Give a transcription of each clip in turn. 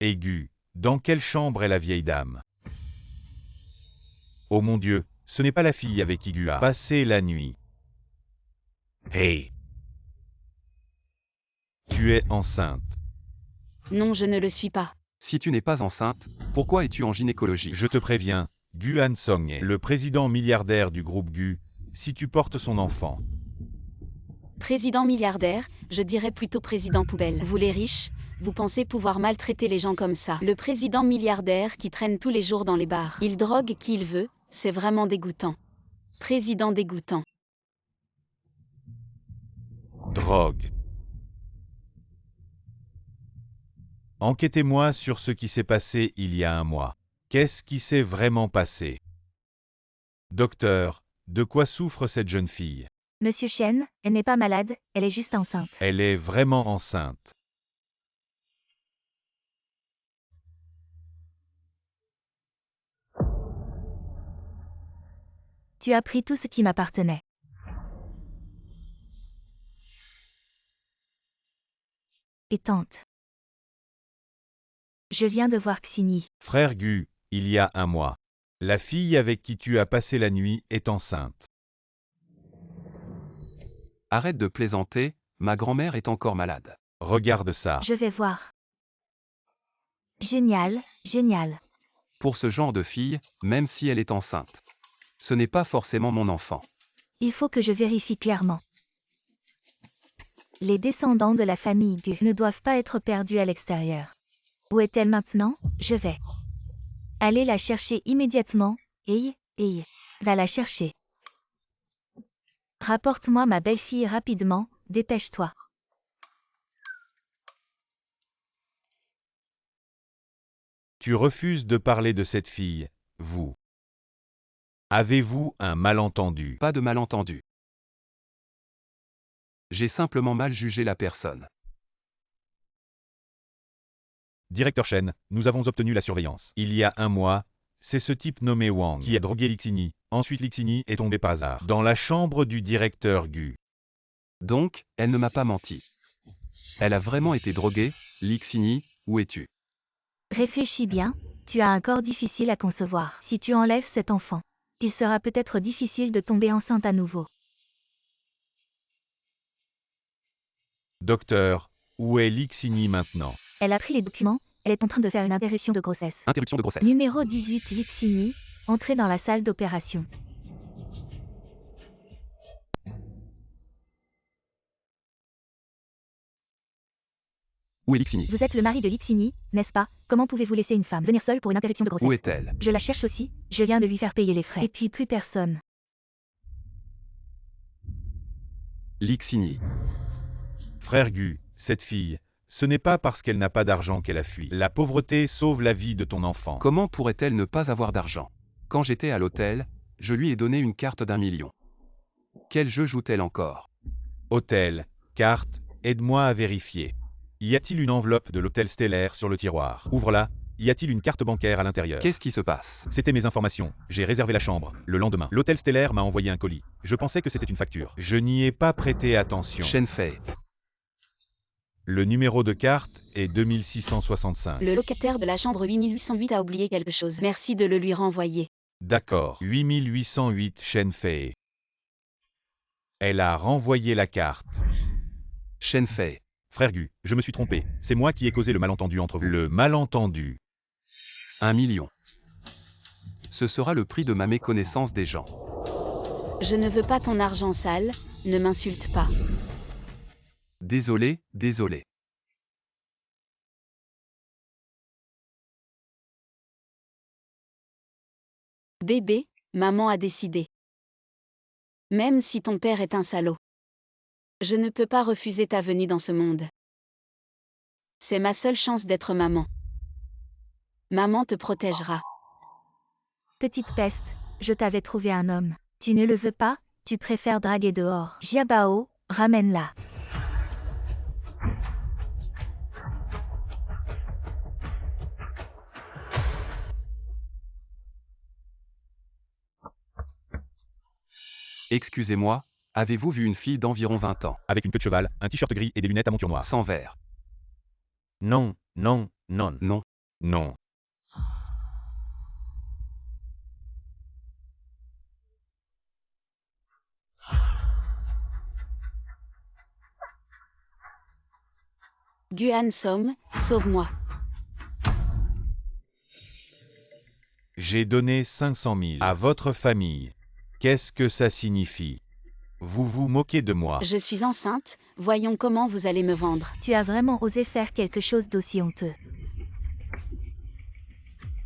Aigu. Dans quelle chambre est la vieille dame? Oh mon Dieu, ce n'est pas la fille avec qui Gu a passé la nuit. Hey! Tu es enceinte. Non, je ne le suis pas. Si tu n'es pas enceinte, pourquoi es-tu en gynécologie? Je te préviens, Gu Han-song est le président milliardaire du groupe Gu, si tu portes son enfant. Président milliardaire, je dirais plutôt président poubelle. Vous les riches, vous pensez pouvoir maltraiter les gens comme ça. Le président milliardaire qui traîne tous les jours dans les bars. Il drogue qui il veut, c'est vraiment dégoûtant. Président dégoûtant. Drogue. Enquêtez-moi sur ce qui s'est passé il y a un mois. Qu'est-ce qui s'est vraiment passé? Docteur, de quoi souffre cette jeune fille? Monsieur Chen, elle n'est pas malade, elle est juste enceinte. Elle est vraiment enceinte. Tu as pris tout ce qui m'appartenait. Et tante. Je viens de voir Xini. Frère Gu, il y a un mois. La fille avec qui tu as passé la nuit est enceinte. Arrête de plaisanter, ma grand-mère est encore malade. Regarde ça. Je vais voir. Génial, génial. Pour ce genre de fille, même si elle est enceinte, ce n'est pas forcément mon enfant. Il faut que je vérifie clairement. Les descendants de la famille Gu ne doivent pas être perdus à l'extérieur. Où est-elle maintenant? Je vais. Allez la chercher immédiatement. Va la chercher. Rapporte-moi ma belle-fille rapidement, dépêche-toi. Tu refuses de parler de cette fille, vous. Avez-vous un malentendu? Pas de malentendu. J'ai simplement mal jugé la personne. Directeur Chen, nous avons obtenu la surveillance. Il y a un mois, c'est ce type nommé Wang qui a drogué Lixini. Ensuite Lixini est tombé par hasard dans la chambre du directeur Gu. Donc, elle ne m'a pas menti. Elle a vraiment été droguée. Lixini, où es-tu? Réfléchis bien, tu as un corps difficile à concevoir. Si tu enlèves cet enfant, il sera peut-être difficile de tomber enceinte à nouveau. Docteur, où est Lixini maintenant? Elle a pris les documents, elle est en train de faire une interruption de grossesse. Interruption de grossesse. Numéro 18 Lixini, entrez dans la salle d'opération. Où est Lixini? Vous êtes le mari de Lixini, n'est-ce pas? Comment pouvez-vous laisser une femme venir seule pour une interruption de grossesse? Où est-elle? Je la cherche aussi, je viens de lui faire payer les frais. Et puis plus personne. Lixini. Frère Gu, cette fille, ce n'est pas parce qu'elle n'a pas d'argent qu'elle a fui. La pauvreté sauve la vie de ton enfant. Comment pourrait-elle ne pas avoir d'argent? Quand j'étais à l'hôtel, je lui ai donné une carte d'1 million. Quel jeu joue-t-elle encore? Hôtel, carte, aide-moi à vérifier. Y a-t-il une enveloppe de l'hôtel stellaire sur le tiroir? Ouvre-la. Y a-t-il une carte bancaire à l'intérieur? Qu'est-ce qui se passe? C'était mes informations. J'ai réservé la chambre. Le lendemain, l'hôtel stellaire m'a envoyé un colis. Je pensais que c'était une facture. Je n'y ai pas prêté attention. Chen Fei. Le numéro de carte est 2665. Le locataire de la chambre 8808 a oublié quelque chose. Merci de le lui renvoyer. D'accord. 8808 Chen Fei. Elle a renvoyé la carte. Chen Fei. Frère Gu, je me suis trompé. C'est moi qui ai causé le malentendu entre vous. Le malentendu. 1 million. Ce sera le prix de ma méconnaissance des gens. Je ne veux pas ton argent sale, ne m'insulte pas. Désolé, désolé. Bébé, maman a décidé. Même si ton père est un salaud. Je ne peux pas refuser ta venue dans ce monde. C'est ma seule chance d'être maman. Maman te protégera. Petite peste, je t'avais trouvé un homme. Tu ne le veux pas, tu préfères draguer dehors. Jiabao, ramène-la. Excusez-moi, avez-vous vu une fille d'environ 20 ans, Avec une queue de cheval, un t-shirt gris et des lunettes à monture noire. sans verre? Non, non, non. Non. Non. Gu Hansom, sauve-moi. J'ai donné 500 000 à votre famille. Qu'est-ce que ça signifie? Vous vous moquez de moi. Je suis enceinte, voyons comment vous allez me vendre. Tu as vraiment osé faire quelque chose d'aussi honteux.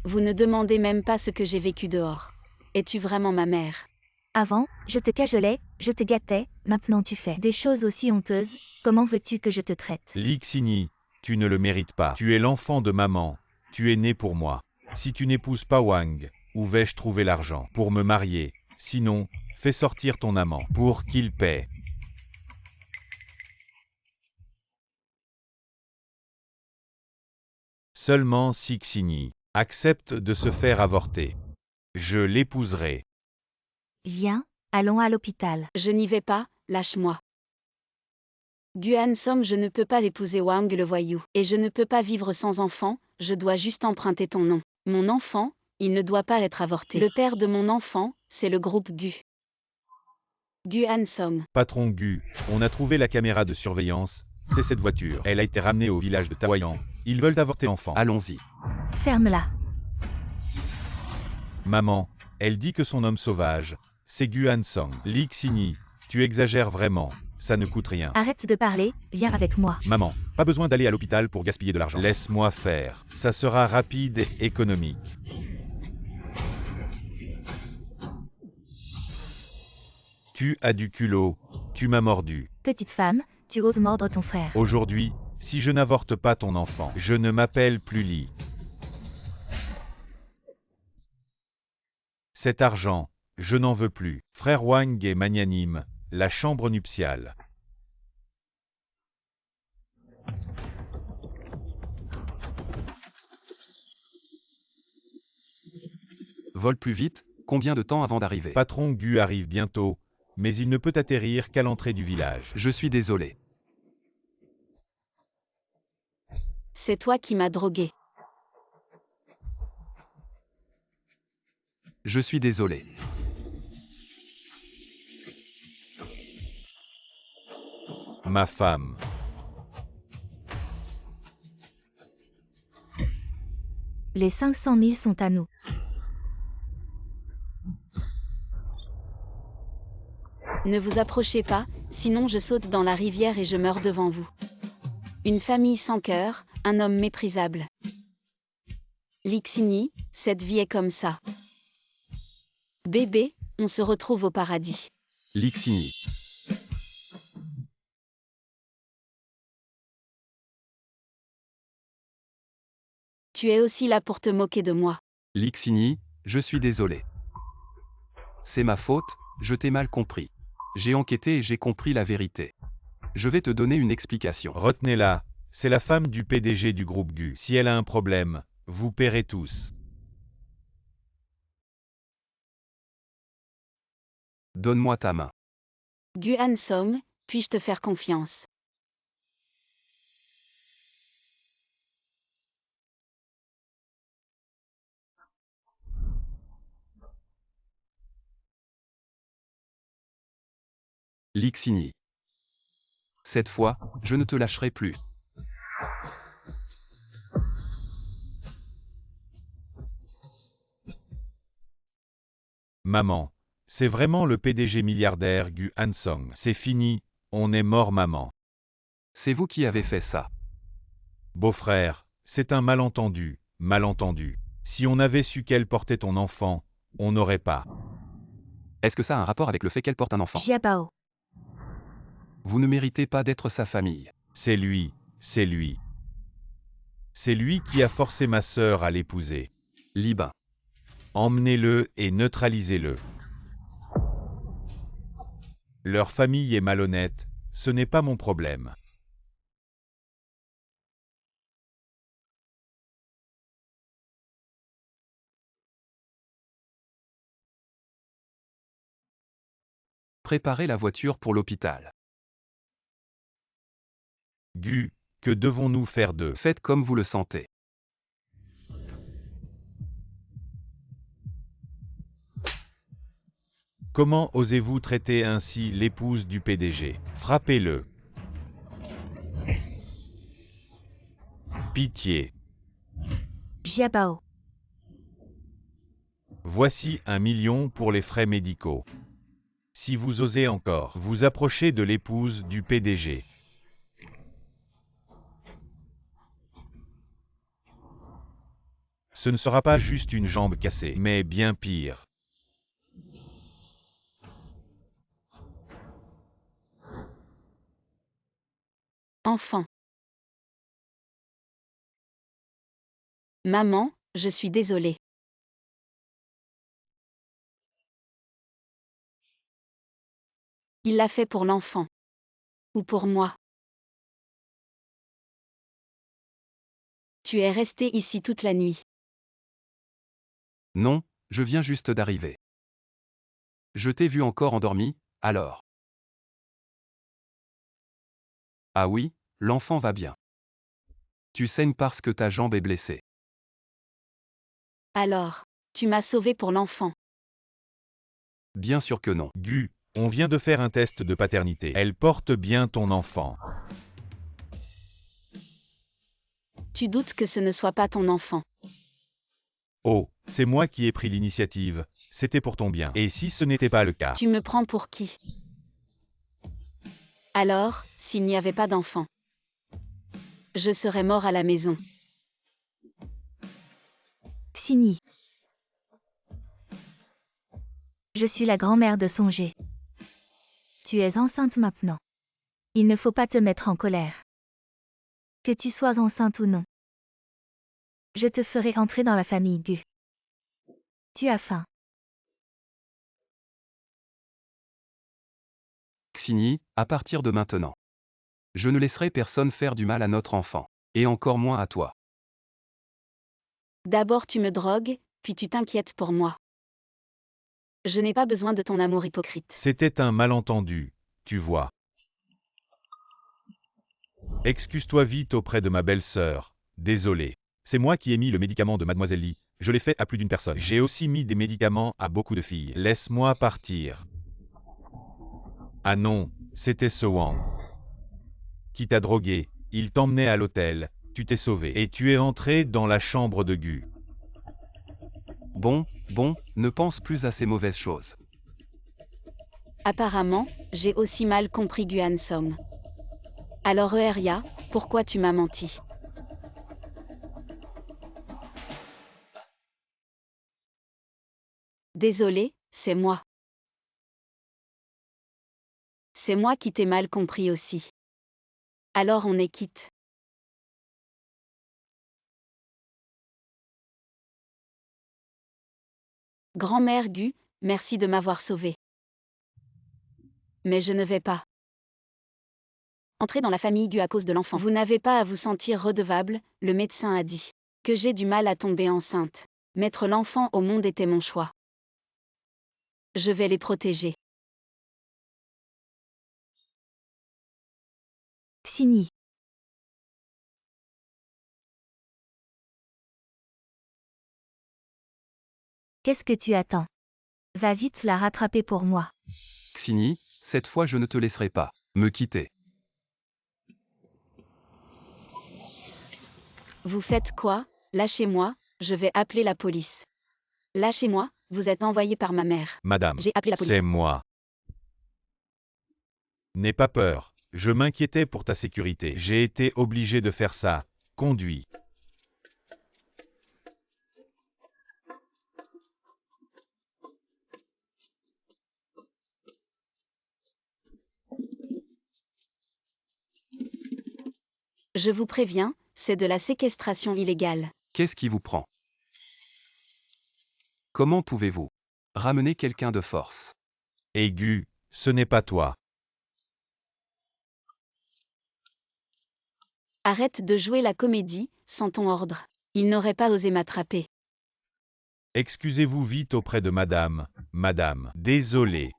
Vous ne demandez même pas ce que j'ai vécu dehors. Es-tu vraiment ma mère? Avant, je te cajolais, je te gâtais, maintenant tu fais des choses aussi honteuses, comment veux-tu que je te traite? Lixini, tu ne le mérites pas. Tu es l'enfant de maman. Tu es né pour moi. Si tu n'épouses pas Wang, où vais-je trouver l'argent pour me marier? Sinon, fais sortir ton amant pour qu'il paie. Seulement si Xini accepte de se faire avorter. Je l'épouserai. Viens, allons à l'hôpital. Je n'y vais pas, lâche-moi. Gu Hansom, je ne peux pas épouser Wang le voyou. Et je ne peux pas vivre sans enfant, je dois juste emprunter ton nom. Mon enfant, il ne doit pas être avorté. Le père de mon enfant, c'est le groupe Gu. Gu Hansom. Patron Gu, on a trouvé la caméra de surveillance. C'est cette voiture. Elle a été ramenée au village de Taoyang. Ils veulent avorter l'enfant. Allons-y. Ferme-la. Maman, elle dit que son homme sauvage, c'est Gu Hansong. Lixini, tu exagères vraiment. Ça ne coûte rien. Arrête de parler, viens avec moi. Maman, pas besoin d'aller à l'hôpital pour gaspiller de l'argent. Laisse-moi faire. Ça sera rapide et économique. Tu as du culot. Tu m'as mordu. Petite femme, tu oses mordre ton frère. Aujourd'hui, si je n'avorte pas ton enfant, je ne m'appelle plus Li. Cet argent, je n'en veux plus. Frère Wang est magnanime. La chambre nuptiale. Vole plus vite, combien de temps avant d'arriver? Patron Gu arrive bientôt, mais il ne peut atterrir qu'à l'entrée du village. Je suis désolé. C'est toi qui m'as drogué. Je suis désolé. Ma femme. Les 500 000 sont à nous. Ne vous approchez pas, sinon je saute dans la rivière et je meurs devant vous. Une famille sans cœur, un homme méprisable. Lixini, cette vie est comme ça. Bébé, on se retrouve au paradis. Lixini. Tu es aussi là pour te moquer de moi. Lixini, je suis désolé. C'est ma faute, je t'ai mal compris. J'ai enquêté et j'ai compris la vérité. Je vais te donner une explication. Retenez-la, c'est la femme du PDG du groupe Gu. Si elle a un problème, vous paierez tous. Donne-moi ta main. Gu Hansom, puis-je te faire confiance? Lixini. Cette fois, je ne te lâcherai plus. Maman, c'est vraiment le PDG milliardaire Gu Hansong. C'est fini, on est mort maman. C'est vous qui avez fait ça. Beau-frère, c'est un malentendu, malentendu. Si on avait su qu'elle portait ton enfant, on n'aurait pas. Est-ce que ça a un rapport avec le fait qu'elle porte un enfant? Jiabao. Vous ne méritez pas d'être sa famille. C'est lui, c'est lui. C'est lui qui a forcé ma sœur à l'épouser. Libin. Emmenez-le et neutralisez-le. Leur famille est malhonnête, ce n'est pas mon problème. Préparez la voiture pour l'hôpital. Gu, que devons-nous faire d'eux? Faites comme vous le sentez. Comment osez-vous traiter ainsi l'épouse du PDG? Frappez-le. Pitié. Jiabao. Voici 1 million pour les frais médicaux. Si vous osez encore vous approcher de l'épouse du PDG. Ce ne sera pas juste une jambe cassée, mais bien pire. Enfant. Maman, je suis désolée. Il l'a fait pour l'enfant. Ou pour moi. Tu es resté ici toute la nuit. Non, je viens juste d'arriver. Je t'ai vu encore endormi, alors. Ah oui, l'enfant va bien. Tu saignes parce que ta jambe est blessée. Alors, tu m'as sauvé pour l'enfant. Bien sûr que non. Gu, on vient de faire un test de paternité. Elle porte bien ton enfant. Tu doutes que ce ne soit pas ton enfant. Oh, c'est moi qui ai pris l'initiative. C'était pour ton bien. Et si ce n'était pas le cas? Tu me prends pour qui? Alors, s'il n'y avait pas d'enfant, je serais mort à la maison. Xini. Je suis la grand-mère de Songé. Tu es enceinte maintenant. Il ne faut pas te mettre en colère. Que tu sois enceinte ou non. Je te ferai entrer dans la famille Gu. Tu as faim. Xini, à partir de maintenant. Je ne laisserai personne faire du mal à notre enfant. Et encore moins à toi. D'abord tu me drogues, puis tu t'inquiètes pour moi. Je n'ai pas besoin de ton amour hypocrite. C'était un malentendu, tu vois. Excuse-toi vite auprès de ma belle-sœur. Désolé. C'est moi qui ai mis le médicament de Mademoiselle Lee. Je l'ai fait à plus d'une personne. J'ai aussi mis des médicaments à beaucoup de filles. Laisse-moi partir. Ah non, c'était ce Wang qui t'a drogué. Il t'emmenait à l'hôtel. Tu t'es sauvé. Et tu es entré dans la chambre de Gu. Bon, ne pense plus à ces mauvaises choses. Apparemment, j'ai aussi mal compris Guan Som. Alors Euria, pourquoi tu m'as menti? Désolé, c'est moi. C'est moi qui t'ai mal compris aussi. Alors on est quitte. Grand-mère Gu, merci de m'avoir sauvé. Mais je ne vais pas entrer dans la famille Gu à cause de l'enfant. Vous n'avez pas à vous sentir redevable, le médecin a dit que j'ai du mal à tomber enceinte. Mettre l'enfant au monde était mon choix. Je vais les protéger. Xini. Qu'est-ce que tu attends? Va vite la rattraper pour moi. Xini, cette fois je ne te laisserai pas me quitter. Vous faites quoi? Lâchez-moi, je vais appeler la police. Lâchez-moi, vous êtes envoyé par ma mère. Madame, J'ai appelé la police. c'est moi. N'aie pas peur. Je m'inquiétais pour ta sécurité. J'ai été obligé de faire ça. Conduis. Je vous préviens, c'est de la séquestration illégale. Qu'est-ce qui vous prend? Comment pouvez-vous ramener quelqu'un de force? Aigu, ce n'est pas toi. Arrête de jouer la comédie, sans ton ordre. Il n'aurait pas osé m'attraper. Excusez-vous vite auprès de madame. Madame, désolé.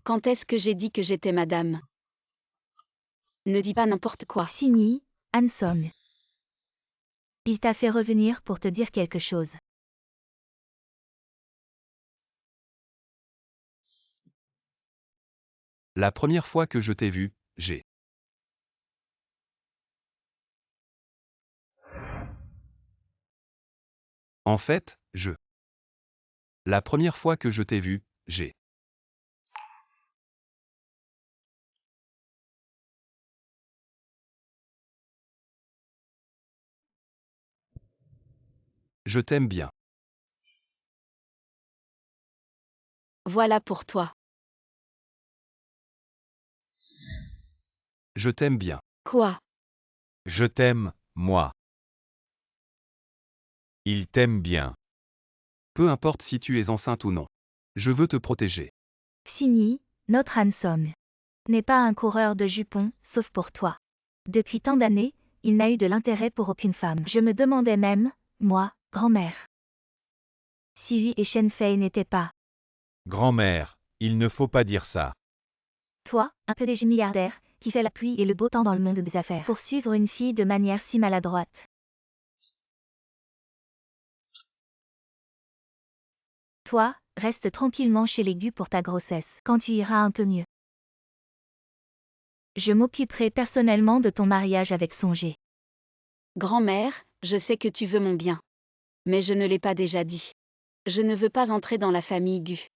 Quand est-ce que j'ai dit que j'étais madame? Ne dis pas n'importe quoi. Xini, Hanson. Il t'a fait revenir pour te dire quelque chose. La première fois que je t'ai vu, j'ai. En fait, je. La première fois que je t'ai vu, j'ai. Je t'aime bien. Voilà pour toi. Je t'aime bien. Quoi? Je t'aime, moi. Il t'aime bien. Peu importe si tu es enceinte ou non. Je veux te protéger. Xingyi, notre Hanson, n'est pas un coureur de jupons, sauf pour toi. Depuis tant d'années, il n'a eu de l'intérêt pour aucune femme. Je me demandais même, moi, grand-mère, si lui et Shenfei n'étaient pas, Grand-mère, il ne faut pas dire ça. toi, un PDG milliardaire, qui fait la pluie et le beau temps dans le monde des affaires, pour suivre une fille de manière si maladroite. Toi, reste tranquillement chez les Gu pour ta grossesse, quand tu iras un peu mieux. Je m'occuperai personnellement de ton mariage avec Songé. Grand-mère, je sais que tu veux mon bien. Mais je ne l'ai pas déjà dit. Je ne veux pas entrer dans la famille Gu.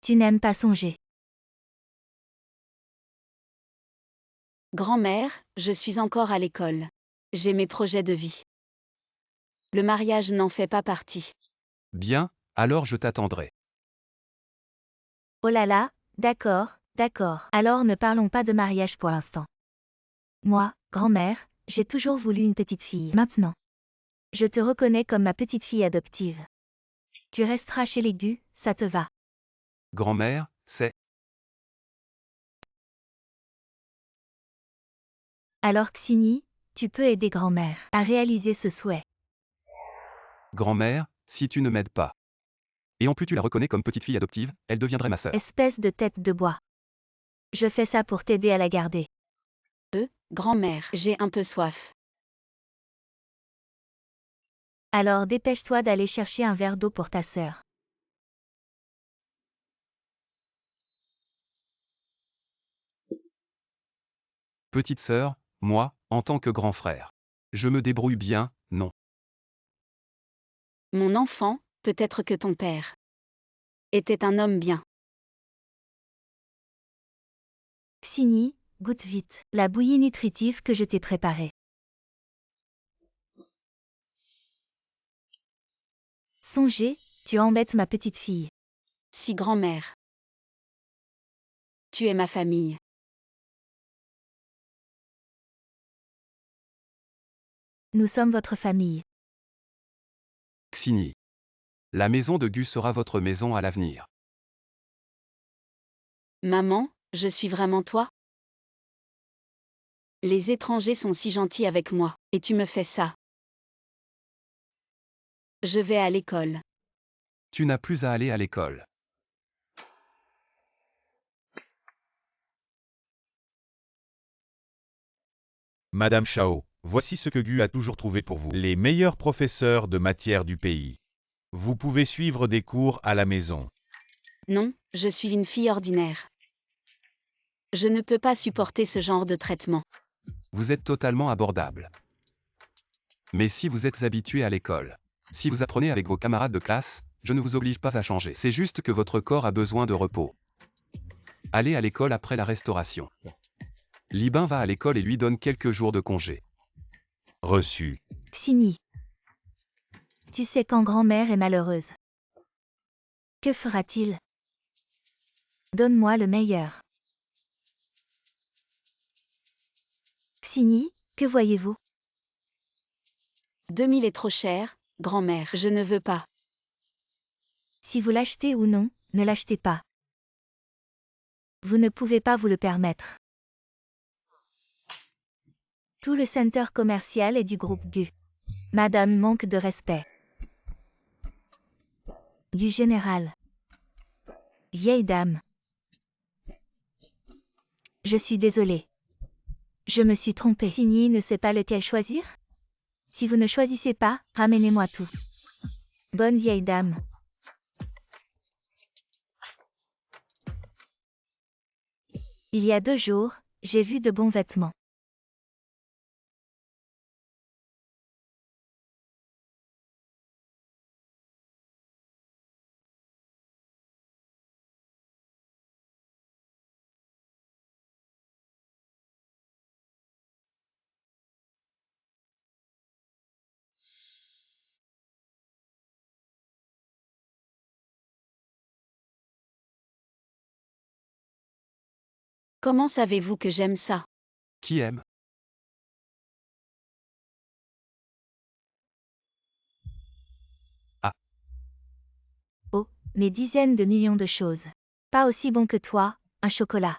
Tu n'aimes pas Songé. Grand-mère, je suis encore à l'école. J'ai mes projets de vie. Le mariage n'en fait pas partie. Bien, alors je t'attendrai. Oh là là, d'accord, d'accord. Alors ne parlons pas de mariage pour l'instant. Moi, grand-mère, j'ai toujours voulu une petite fille. Maintenant, je te reconnais comme ma petite fille adoptive. Tu resteras chez les Gu, ça te va. Grand-mère, c'est. Alors Xingyi, tu peux aider grand-mère à réaliser ce souhait. Grand-mère, si tu ne m'aides pas. Et en plus tu la reconnais comme petite fille adoptive, elle deviendrait ma sœur. Espèce de tête de bois. Je fais ça pour t'aider à la garder. Grand-mère, j'ai un peu soif. Alors dépêche-toi d'aller chercher un verre d'eau pour ta sœur. Petite sœur, moi, en tant que grand frère. Je me débrouille bien, non. Mon enfant, peut-être que ton père était un homme bien. Xingyi, goûte vite la bouillie nutritive que je t'ai préparée. Songez, tu embêtes ma petite fille. Si grand-mère. Tu es ma famille. Nous sommes votre famille. Xingyi. La maison de Gu sera votre maison à l'avenir. Maman, je suis vraiment toi? Les étrangers sont si gentils avec moi, et tu me fais ça. Je vais à l'école. Tu n'as plus à aller à l'école. Madame Chao, voici ce que Gu a toujours trouvé pour vous. Les meilleurs professeurs de matière du pays. Vous pouvez suivre des cours à la maison. Non, je suis une fille ordinaire. Je ne peux pas supporter ce genre de traitement. Vous êtes totalement abordable. Mais si vous êtes habitué à l'école, si vous apprenez avec vos camarades de classe, je ne vous oblige pas à changer. C'est juste que votre corps a besoin de repos. Allez à l'école après la restauration. Libin va à l'école et lui donne quelques jours de congé. Reçu. Xingyi. Tu sais quand grand-mère est malheureuse. Que fera-t-il? Donne-moi le meilleur. Xingyi, que voyez-vous? 2000 est trop cher, grand-mère. Je ne veux pas. Si vous l'achetez ou non, ne l'achetez pas. Vous ne pouvez pas vous le permettre. Tout le centre commercial est du groupe Gu. Madame manque de respect. Gu général. Vieille dame. Je suis désolée. Je me suis trompée. Xingyi ne sait pas lequel choisir? Si vous ne choisissez pas, ramenez-moi tout. Bonne vieille dame. Il y a 2 jours, j'ai vu de bons vêtements. Comment savez-vous que j'aime ça? Qui aime? Oh, mais dizaines de millions de choses. Pas aussi bon que toi, un chocolat.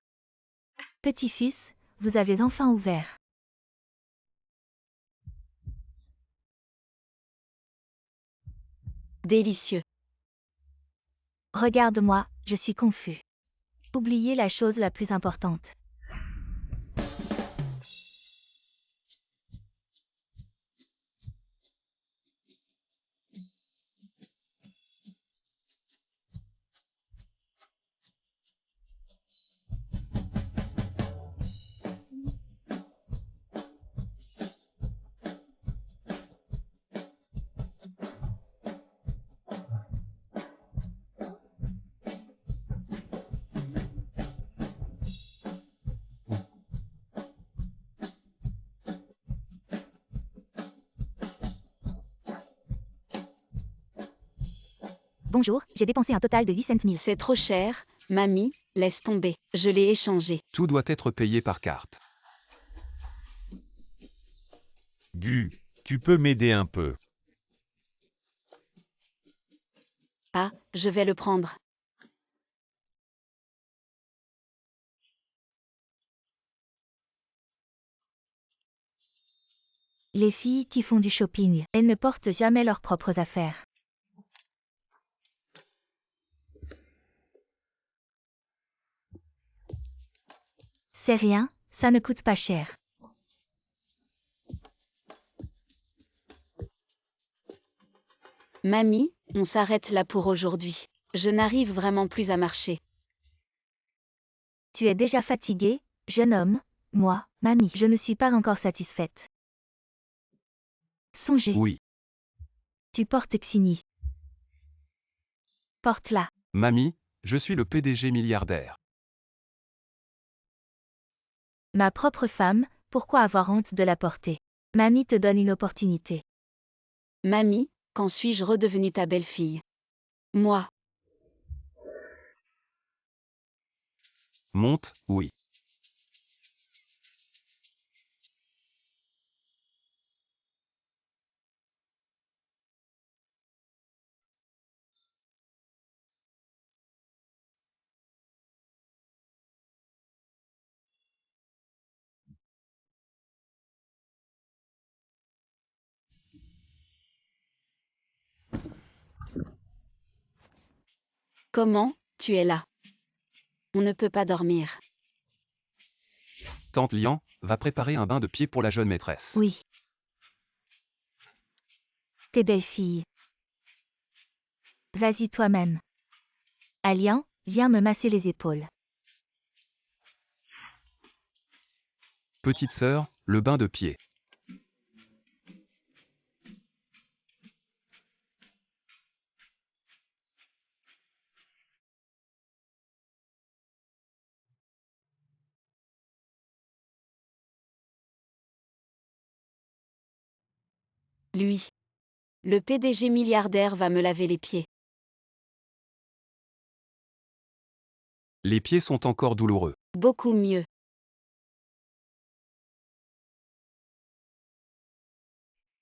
Petit-fils, vous avez enfin ouvert. Délicieux. Regarde-moi, je suis confus. Oubliez la chose la plus importante. Bonjour, j'ai dépensé un total de 8 cents mille. C'est trop cher, mamie, laisse tomber. Je l'ai échangé. Tout doit être payé par carte. Gu, tu peux m'aider un peu. Ah, je vais le prendre. Les filles qui font du shopping, elles ne portent jamais leurs propres affaires. C'est rien, ça ne coûte pas cher. Mamie, on s'arrête là pour aujourd'hui. Je n'arrive vraiment plus à marcher. Tu es déjà fatigué, jeune homme? Moi, mamie, je ne suis pas encore satisfaite. Songez. Oui. Tu portes Xini. Porte-la. Mamie, je suis le PDG milliardaire. Ma propre femme, pourquoi avoir honte de la porter? Mamie te donne une opportunité. Mamie, quand suis-je redevenue ta belle-fille? Moi. Monte, oui. Comment, tu es là? On ne peut pas dormir. Tante Lian, va préparer un bain de pied pour la jeune maîtresse. Oui. Tes belles filles. Vas-y toi-même. Alian, viens me masser les épaules. Petite sœur, le bain de pied. Lui. Le PDG milliardaire va me laver les pieds. Les pieds sont encore douloureux. Beaucoup mieux.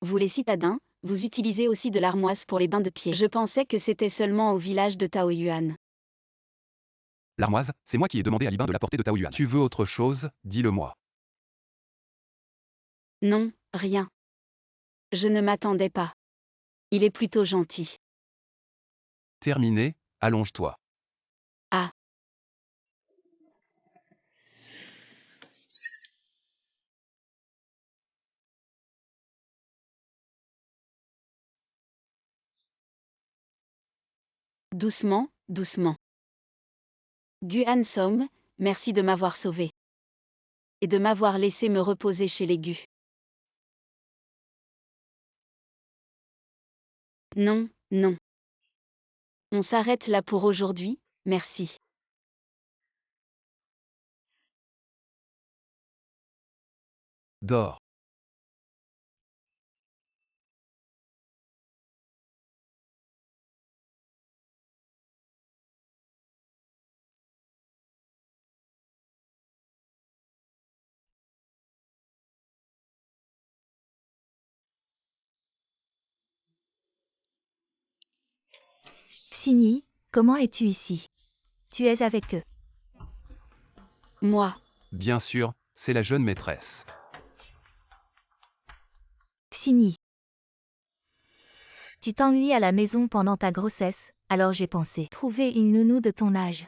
Vous les citadins, vous utilisez aussi de l'armoise pour les bains de pied. Je pensais que c'était seulement au village de Taoyuan. L'armoise, c'est moi qui ai demandé à Libin de la porter de Taoyuan. Tu veux autre chose, dis-le-moi. Non, rien. Je ne m'attendais pas. Il est plutôt gentil. Terminé, allonge-toi. Ah. Doucement, doucement. Guan Som, merci de m'avoir sauvé. Et de m'avoir laissé me reposer chez les Gu. Non, non. On s'arrête là pour aujourd'hui, merci. Dors. Xingyi, comment es-tu ici? Tu es avec eux. Moi, Bien sûr, c'est la jeune maîtresse. Xingyi. Tu t'ennuies à la maison pendant ta grossesse, alors j'ai pensé trouver une nounou de ton âge.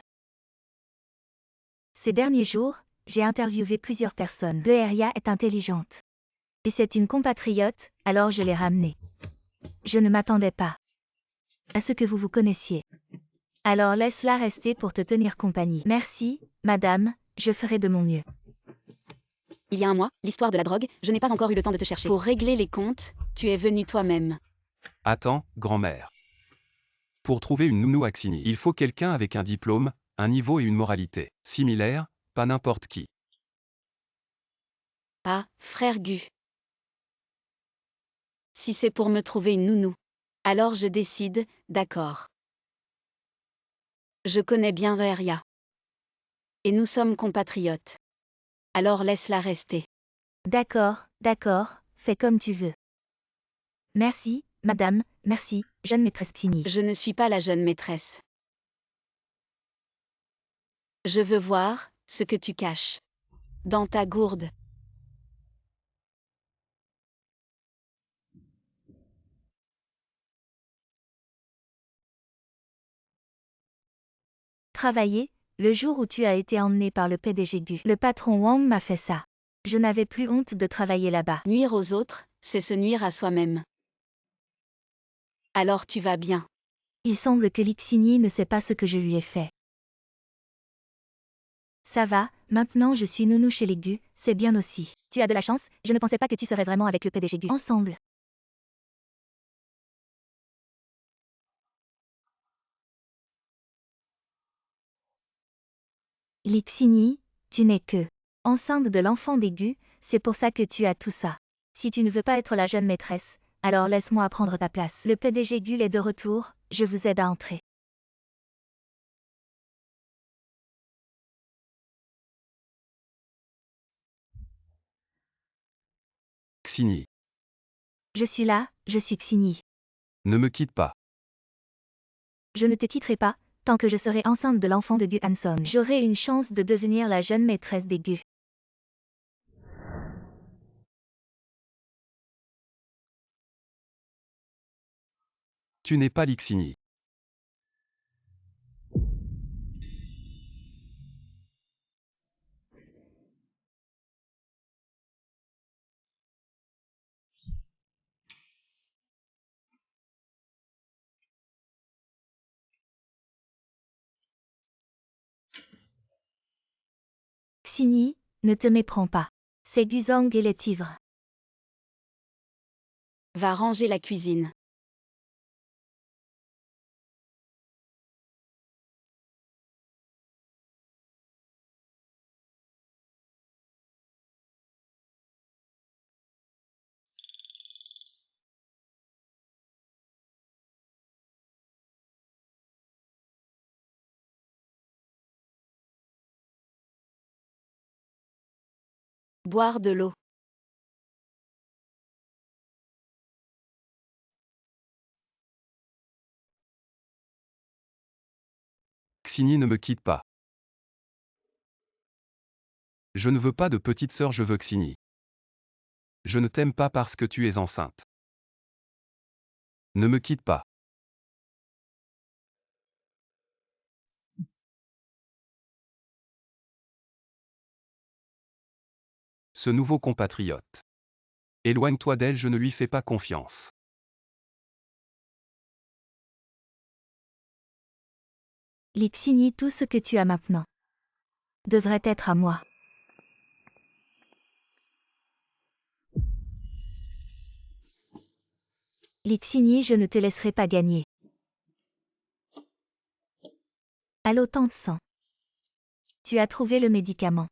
Ces derniers jours, j'ai interviewé plusieurs personnes. Beria est intelligente. Et c'est une compatriote, alors je l'ai ramenée. Je ne m'attendais pas à ce que vous vous connaissiez. Alors laisse-la rester pour te tenir compagnie. Merci, madame, je ferai de mon mieux. il y a un mois, l'histoire de la drogue, je n'ai pas encore eu le temps de te chercher. Pour régler les comptes, tu es venu toi-même. Attends, grand-mère. Pour trouver une nounou à Xingyi, il faut quelqu'un avec un diplôme, un niveau et une moralité similaires, pas n'importe qui. Ah, frère Gu. Si c'est pour me trouver une nounou. Alors je décide, d'accord. Je connais bien Beria. Et nous sommes compatriotes. Alors laisse-la rester. D'accord, fais comme tu veux. Merci, madame, merci, jeune maîtresse Xingyi. Je ne suis pas la jeune maîtresse. Je veux voir ce que tu caches. Dans ta gourde. Travailler, le jour où tu as été emmené par le PDG Gu. Le patron Wang m'a fait ça. Je n'avais plus honte de travailler là-bas. Nuire aux autres, c'est se nuire à soi-même. Alors tu vas bien. Il semble que Xingyi ne sait pas ce que je lui ai fait. Ça va, maintenant je suis nounou chez les Gu, c'est bien aussi. Tu as de la chance, je ne pensais pas que tu serais vraiment avec le PDG Gu. Ensemble. Xingyi, tu n'es que enceinte de l'enfant des Gu, c'est pour ça que tu as tout ça. Si tu ne veux pas être la jeune maîtresse, alors laisse-moi prendre ta place. Le PDG Gu est de retour, je vous aide à entrer. Xingyi. Je suis là, je suis Xingyi. Ne me quitte pas. Je ne te quitterai pas, tant que je serai enceinte de l'enfant de Gu Hanson. J'aurai une chance de devenir la jeune maîtresse des Gu. Tu n'es pas Xingyi. Xingyi, ne te méprends pas. C'est Guzong et les tigres. Va ranger la cuisine. Boire de l'eau. Xingyi ne me quitte pas. Je ne veux pas de petite sœur, je veux Xingyi. Je ne t'aime pas parce que tu es enceinte. Ne me quitte pas. Ce nouveau compatriote. Éloigne-toi d'elle, je ne lui fais pas confiance. Xingyi, tout ce que tu as maintenant. devrait être à moi. Lixini, je ne te laisserai pas gagner. Allô tante Sang. Tu as trouvé le médicament.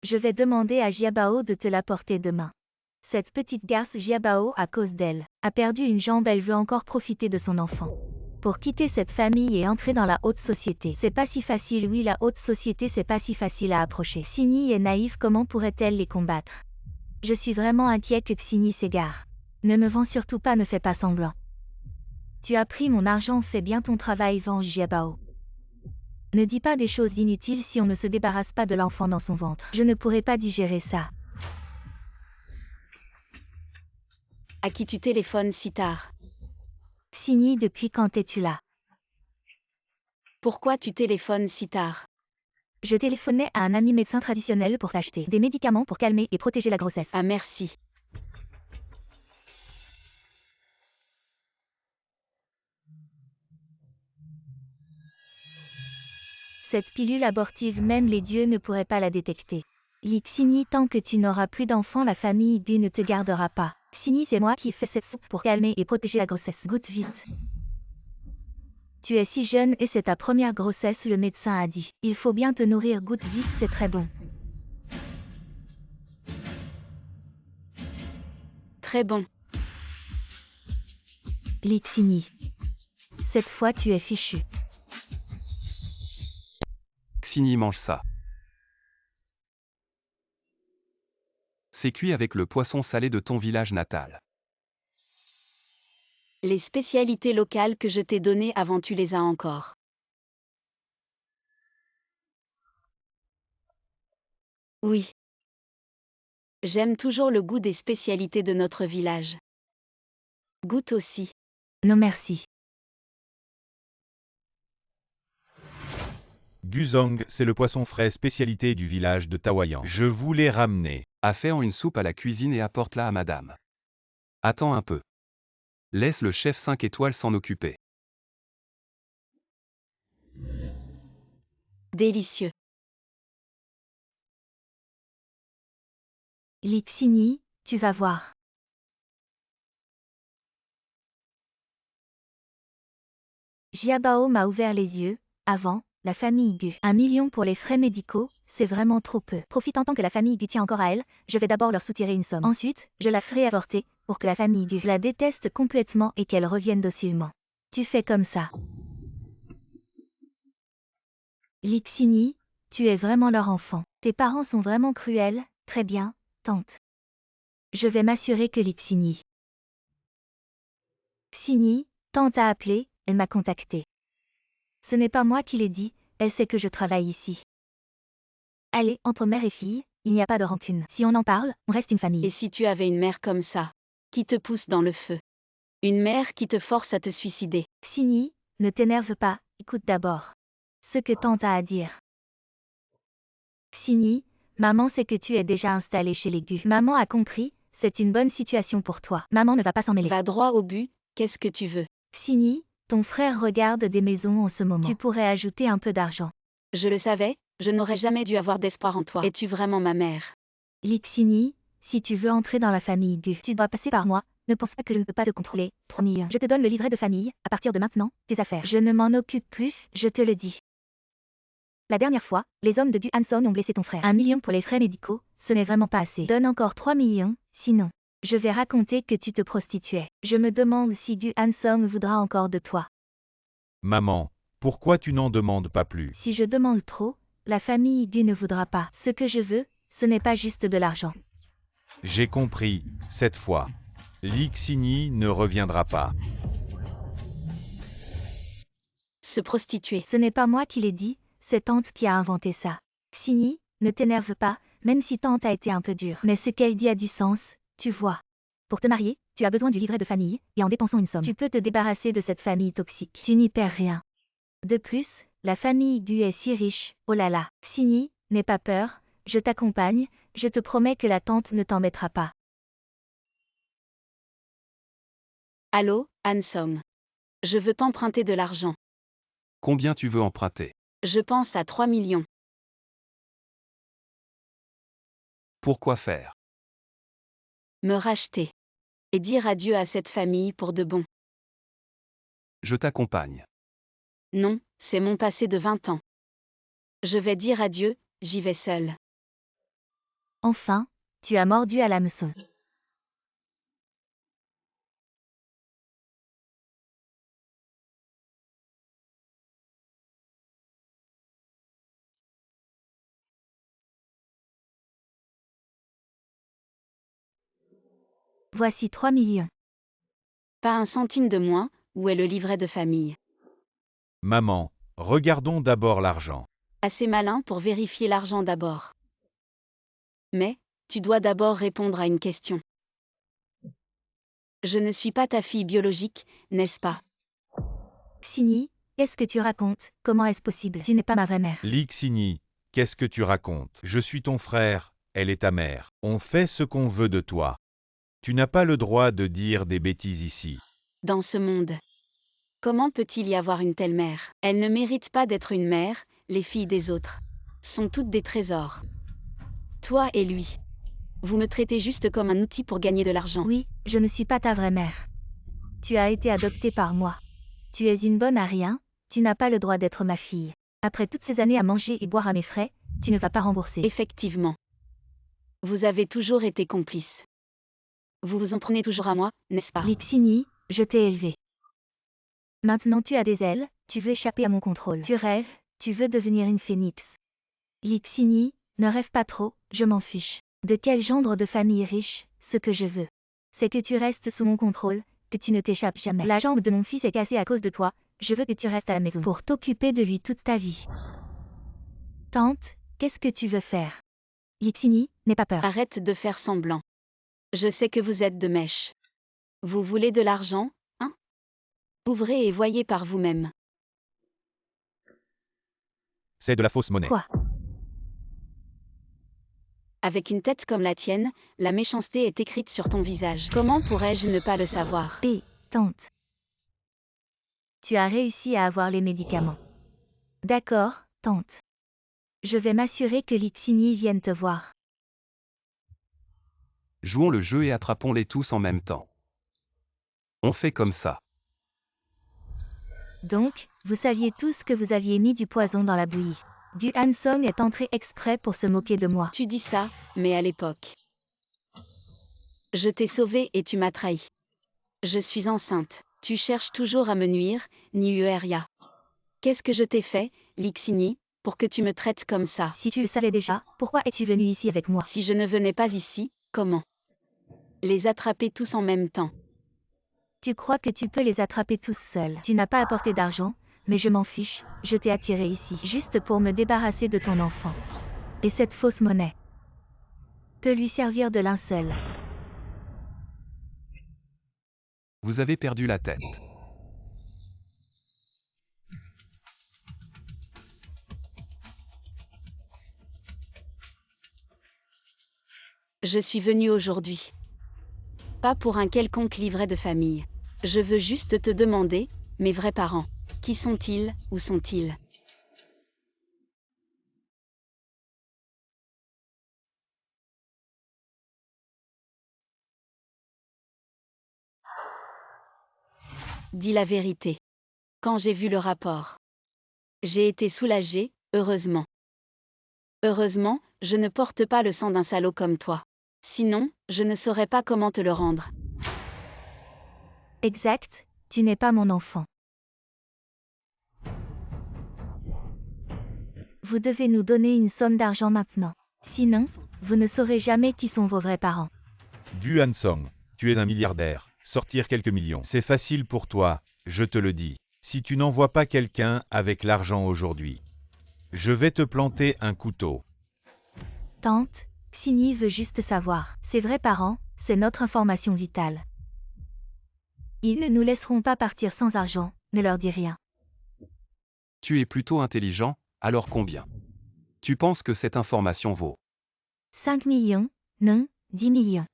Je vais demander à Jiabao de te l'apporter demain. Cette petite garce Jiabao, à cause d'elle, a perdu une jambe, elle veut encore profiter de son enfant. Pour quitter cette famille et entrer dans la haute société, c'est pas si facile, oui, la haute société, c'est pas si facile à approcher. Xini est naïve, comment pourrait-elle les combattre? Je suis vraiment inquiet que Xini s'égare. Ne me vends surtout pas, ne fais pas semblant. Tu as pris mon argent, fais bien ton travail, venge Jiabao. Ne dis pas des choses inutiles si on ne se débarrasse pas de l'enfant dans son ventre. Je ne pourrai pas digérer ça. À qui tu téléphones si tard? Xini, depuis quand es-tu là? Pourquoi tu téléphones si tard? Je téléphonais à un ami médecin traditionnel pour t'acheter des médicaments pour calmer et protéger la grossesse. Ah merci. Cette pilule abortive, même les dieux ne pourraient pas la détecter. Lixini, tant que tu n'auras plus d'enfants, la famille Gu ne te gardera pas. Xini, c'est moi qui fais cette soupe pour calmer et protéger la grossesse. Goûte vite. Tu es si jeune et c'est ta première grossesse, le médecin a dit. Il faut bien te nourrir, goûte vite, c'est très bon. Très bon. Lixini. Cette fois tu es fichu. Xini mange ça. C'est cuit avec le poisson salé de ton village natal. Les spécialités locales que je t'ai données avant, tu les as encore. Oui. J'aime toujours le goût des spécialités de notre village. Goûte aussi. Non merci. Guzhong, c'est le poisson frais spécialité du village de Taoyang. Je vous l'ai ramené. A fait en une soupe à la cuisine et apporte-la à madame. Attends un peu. Laisse le chef 5 étoiles s'en occuper. Délicieux. Lixini, tu vas voir. Jiabao m'a ouvert les yeux. Avant, la famille Gu. 1 million pour les frais médicaux, c'est vraiment trop peu. Profitant tant que la famille Gu tient encore à elle, je vais d'abord leur soutirer une somme. Ensuite, je la ferai avorter, pour que la famille Gu la déteste complètement et qu'elle revienne docilement. Tu fais comme ça. Lixini, tu es vraiment leur enfant. Tes parents sont vraiment cruels, très bien, tante. Je vais m'assurer que Lixini. Xini, tante a appelé, elle m'a contacté. Ce n'est pas moi qui l'ai dit, elle sait que je travaille ici. Allez, entre mère et fille, il n'y a pas de rancune. Si on en parle, on reste une famille. Et si tu avais une mère comme ça, qui te pousse dans le feu? Une mère qui te force à te suicider. Xini, ne t'énerve pas, écoute d'abord. Ce que tante a à dire. Xini, maman sait que tu es déjà installée chez les Gu. Maman a compris, c'est une bonne situation pour toi. Maman ne va pas s'en mêler. Va droit au but, qu'est-ce que tu veux? Xini, ton frère regarde des maisons en ce moment. Tu pourrais ajouter un peu d'argent. Je le savais, je n'aurais jamais dû avoir d'espoir en toi. Es-tu vraiment ma mère? Lixini, si tu veux entrer dans la famille Gu, tu dois passer par moi. Ne pense pas que je ne peux pas te contrôler. 3 millions. Je te donne le livret de famille, à partir de maintenant, tes affaires. Je ne m'en occupe plus, je te le dis. La dernière fois, les hommes de Gu Hanson ont blessé ton frère. 1 million pour les frais médicaux, ce n'est vraiment pas assez. Donne encore 3 millions, sinon, je vais raconter que tu te prostituais. Je me demande si Gu Hanson voudra encore de toi. Maman, pourquoi tu n'en demandes pas plus? Si je demande trop, la famille Gu ne voudra pas. Ce que je veux, ce n'est pas juste de l'argent. J'ai compris, cette fois. Lixini ne reviendra pas. Se prostituer. Ce n'est pas moi qui l'ai dit, c'est tante qui a inventé ça. Xini, ne t'énerve pas, même si tante a été un peu dure. Mais ce qu'elle dit a du sens, tu vois. Pour te marier, tu as besoin du livret de famille, et en dépensant une somme, tu peux te débarrasser de cette famille toxique. Tu n'y perds rien. De plus, la famille Gu est si riche, oh là là. Xini, n'aie pas peur, je t'accompagne, je te promets que la tante ne t'embêtera pas. Allô, Hansom. Je veux t'emprunter de l'argent. Combien tu veux emprunter? Je pense à 3 millions. Pourquoi faire? Me racheter. Et dire adieu à cette famille pour de bon. Je t'accompagne. Non, c'est mon passé de 20 ans. Je vais dire adieu, j'y vais seule. Enfin, tu as mordu à l'hameçon. Voici 3 millions. Pas un centime de moins, où est le livret de famille? Maman, regardons d'abord l'argent. Assez malin pour vérifier l'argent d'abord. Mais, tu dois d'abord répondre à une question. Je ne suis pas ta fille biologique, n'est-ce pas? Xini, qu'est-ce que tu racontes? Comment est-ce possible? Tu n'es pas ma vraie mère. Lixini, qu'est-ce que tu racontes? Je suis ton frère, elle est ta mère. On fait ce qu'on veut de toi. Tu n'as pas le droit de dire des bêtises ici. Dans ce monde. Comment peut-il y avoir une telle mère? Elle ne mérite pas d'être une mère, les filles des autres sont toutes des trésors. Toi et lui. Vous me traitez juste comme un outil pour gagner de l'argent. Oui, je ne suis pas ta vraie mère. Tu as été adoptée par moi. Tu es une bonne à rien, tu n'as pas le droit d'être ma fille. Après toutes ces années à manger et boire à mes frais, tu ne vas pas rembourser. Effectivement. Vous avez toujours été complice. Vous vous en prenez toujours à moi, n'est-ce pas? Lixini, je t'ai élevé. Maintenant tu as des ailes, tu veux échapper à mon contrôle. Tu rêves, tu veux devenir une phénix. Lixini, ne rêve pas trop, je m'en fiche. De quel gendre de famille riche, ce que je veux, c'est que tu restes sous mon contrôle, que tu ne t'échappes jamais. La jambe de mon fils est cassée à cause de toi, je veux que tu restes à la maison pour t'occuper de lui toute ta vie. Tante, qu'est-ce que tu veux faire? Lixini, n'aie pas peur. Arrête de faire semblant. Je sais que vous êtes de mèche. Vous voulez de l'argent, hein? Ouvrez et voyez par vous-même. C'est de la fausse monnaie. Quoi? Avec une tête comme la tienne, la méchanceté est écrite sur ton visage. Comment pourrais-je ne pas le savoir? Tante. Tu as réussi à avoir les médicaments. D'accord, tante. Je vais m'assurer que Lixini vienne te voir. Jouons le jeu et attrapons-les tous en même temps. On fait comme ça. Donc, vous saviez tous que vous aviez mis du poison dans la bouillie. Du Hansong est entré exprès pour se moquer de moi. Tu dis ça, mais à l'époque. Je t'ai sauvé et tu m'as trahi. Je suis enceinte. Tu cherches toujours à me nuire, Niueria. Qu'est-ce que je t'ai fait, Lixini, pour que tu me traites comme ça? Si tu le savais déjà, pourquoi es-tu venu ici avec moi? Si je ne venais pas ici, comment? Les attraper tous en même temps. Tu crois que tu peux les attraper tous seuls. Tu n'as pas apporté d'argent, mais je m'en fiche, je t'ai attiré ici juste pour me débarrasser de ton enfant. Et cette fausse monnaie peut lui servir de linceul. Vous avez perdu la tête. Je suis venue aujourd'hui. Pas pour un quelconque livret de famille. Je veux juste te demander, mes vrais parents. Qui sont-ils, où sont-ils? Dis la vérité. Quand j'ai vu le rapport, j'ai été soulagée, heureusement. Heureusement, je ne porte pas le sang d'un salaud comme toi. Sinon, je ne saurais pas comment te le rendre. Exact, tu n'es pas mon enfant. Vous devez nous donner une somme d'argent maintenant. Sinon, vous ne saurez jamais qui sont vos vrais parents. Du Hansong, tu es un milliardaire. Sortir quelques millions, c'est facile pour toi, je te le dis. Si tu n'envoies pas quelqu'un avec l'argent aujourd'hui, je vais te planter un couteau. Tante, Xini veut juste savoir. Ses vrais parents, c'est notre information vitale. Ils ne nous laisseront pas partir sans argent, ne leur dis rien. Tu es plutôt intelligent, alors combien? Tu penses que cette information vaut? 5 millions, non, 10 millions.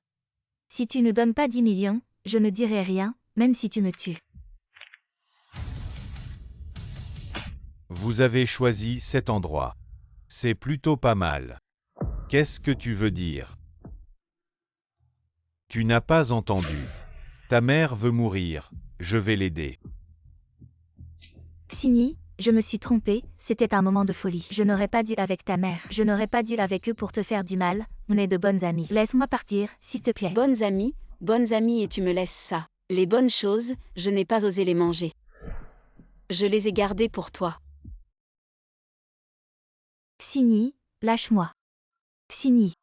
Si tu ne donnes pas 10 millions, je ne dirai rien, même si tu me tues. Vous avez choisi cet endroit. C'est plutôt pas mal. Qu'est-ce que tu veux dire? Tu n'as pas entendu. Ta mère veut mourir, je vais l'aider. Xingyi, je me suis trompée, c'était un moment de folie. Je n'aurais pas dû avec ta mère. Je n'aurais pas dû avec eux pour te faire du mal. On est de bonnes amies. Laisse-moi partir, s'il te plaît. Bonnes amies et tu me laisses ça. Les bonnes choses, je n'ai pas osé les manger. Je les ai gardées pour toi. Xingyi, lâche-moi. Xingyi.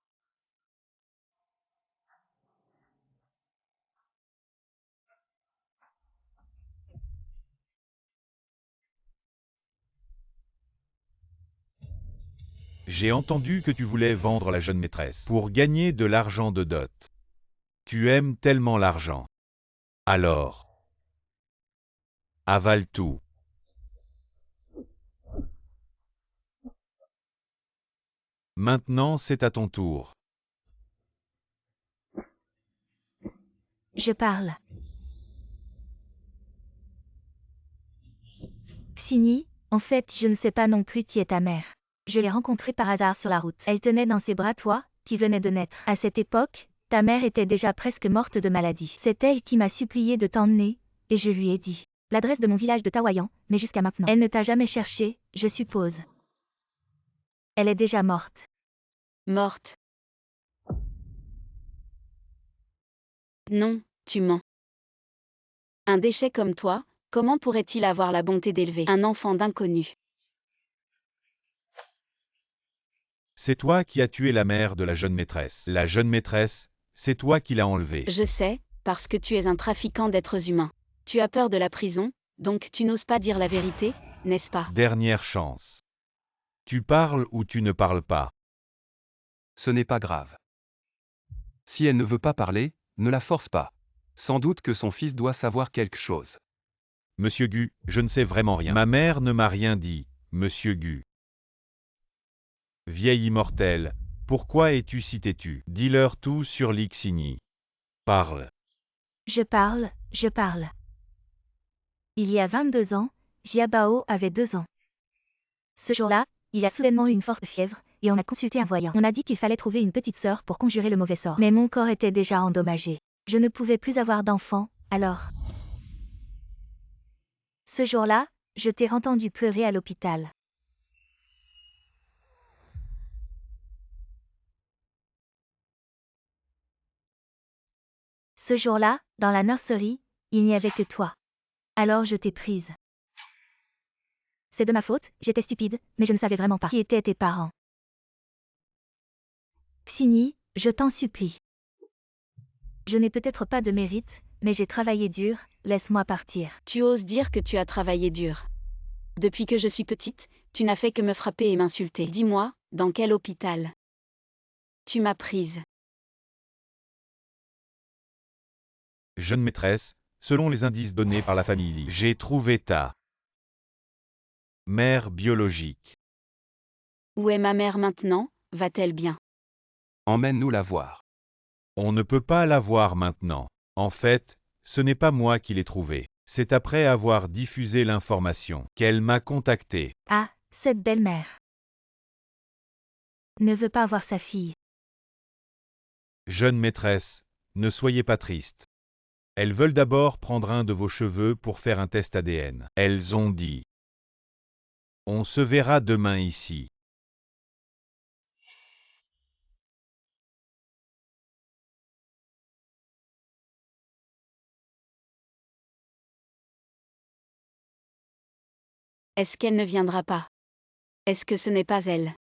J'ai entendu que tu voulais vendre la jeune maîtresse pour gagner de l'argent de dot. Tu aimes tellement l'argent. Alors, avale tout. Maintenant, c'est à ton tour. Je parle. Xingyi, en fait, je ne sais pas non plus qui est ta mère. Je l'ai rencontrée par hasard sur la route. Elle tenait dans ses bras toi, qui venais de naître. À cette époque, ta mère était déjà presque morte de maladie. C'est elle qui m'a supplié de t'emmener, et je lui ai dit l'adresse de mon village de Taoyang, mais jusqu'à maintenant. Elle ne t'a jamais cherché, je suppose. Elle est déjà morte. Morte. Non, tu mens. Un déchet comme toi, comment pourrait-il avoir la bonté d'élever un enfant d'inconnu? C'est toi qui as tué la mère de la jeune maîtresse. La jeune maîtresse, c'est toi qui l'as enlevée. Je sais, parce que tu es un trafiquant d'êtres humains. Tu as peur de la prison, donc tu n'oses pas dire la vérité, n'est-ce pas? Dernière chance. Tu parles ou tu ne parles pas. Ce n'est pas grave. Si elle ne veut pas parler, ne la force pas. Sans doute que son fils doit savoir quelque chose. Monsieur Gu, je ne sais vraiment rien. Ma mère ne m'a rien dit, Monsieur Gu. Vieille immortelle, pourquoi es-tu si têtu? Dis-leur tout sur Li Xingyi. Parle. Je parle, je parle. Il y a 22 ans, Jiabao avait 2 ans. Ce jour-là, il a soudainement eu une forte fièvre, et on a consulté un voyant. On a dit qu'il fallait trouver une petite sœur pour conjurer le mauvais sort. Mais mon corps était déjà endommagé. Je ne pouvais plus avoir d'enfant, alors. Ce jour-là, je t'ai entendu pleurer à l'hôpital. Ce jour-là, dans la nurserie, il n'y avait que toi. Alors je t'ai prise. C'est de ma faute, j'étais stupide, mais je ne savais vraiment pas qui étaient tes parents. Xingyi, je t'en supplie. Je n'ai peut-être pas de mérite, mais j'ai travaillé dur, laisse-moi partir. Tu oses dire que tu as travaillé dur. Depuis que je suis petite, tu n'as fait que me frapper et m'insulter. Dis-moi, dans quel hôpital tu m'as prise? Jeune maîtresse, selon les indices donnés par la famille Li, j'ai trouvé ta mère biologique. Où est ma mère maintenant? Va-t-elle bien? Emmène-nous la voir. On ne peut pas la voir maintenant. En fait, ce n'est pas moi qui l'ai trouvée. C'est après avoir diffusé l'information qu'elle m'a contacté. Ah, cette belle-mère. Ne veut pas voir sa fille. Jeune maîtresse, ne soyez pas triste. Elles veulent d'abord prendre un de vos cheveux pour faire un test ADN. Elles ont dit. On se verra demain ici. Est-ce qu'elle ne viendra pas? Est-ce que ce n'est pas elle?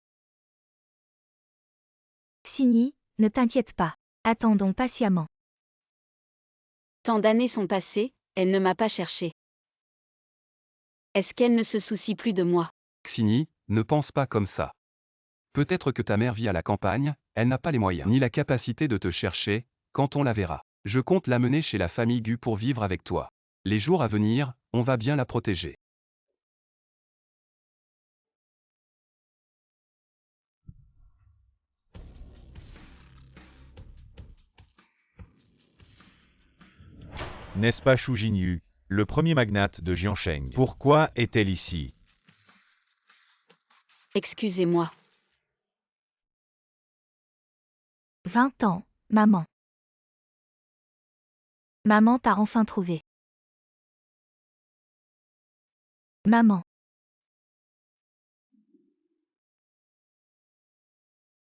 Xingyi, ne t'inquiète pas. Attendons patiemment. Tant d'années sont passées, elle ne m'a pas cherché. Est-ce qu'elle ne se soucie plus de moi? Xingyi, ne pense pas comme ça. Peut-être que ta mère vit à la campagne, elle n'a pas les moyens ni la capacité de te chercher, quand on la verra. Je compte l'amener chez la famille Gu pour vivre avec toi. Les jours à venir, on va bien la protéger. N'est-ce pas Shu Jinyu, le premier magnate de Jiansheng? Pourquoi est-elle ici? Excusez-moi. 20 ans, maman. Maman t'a enfin trouvé. Maman.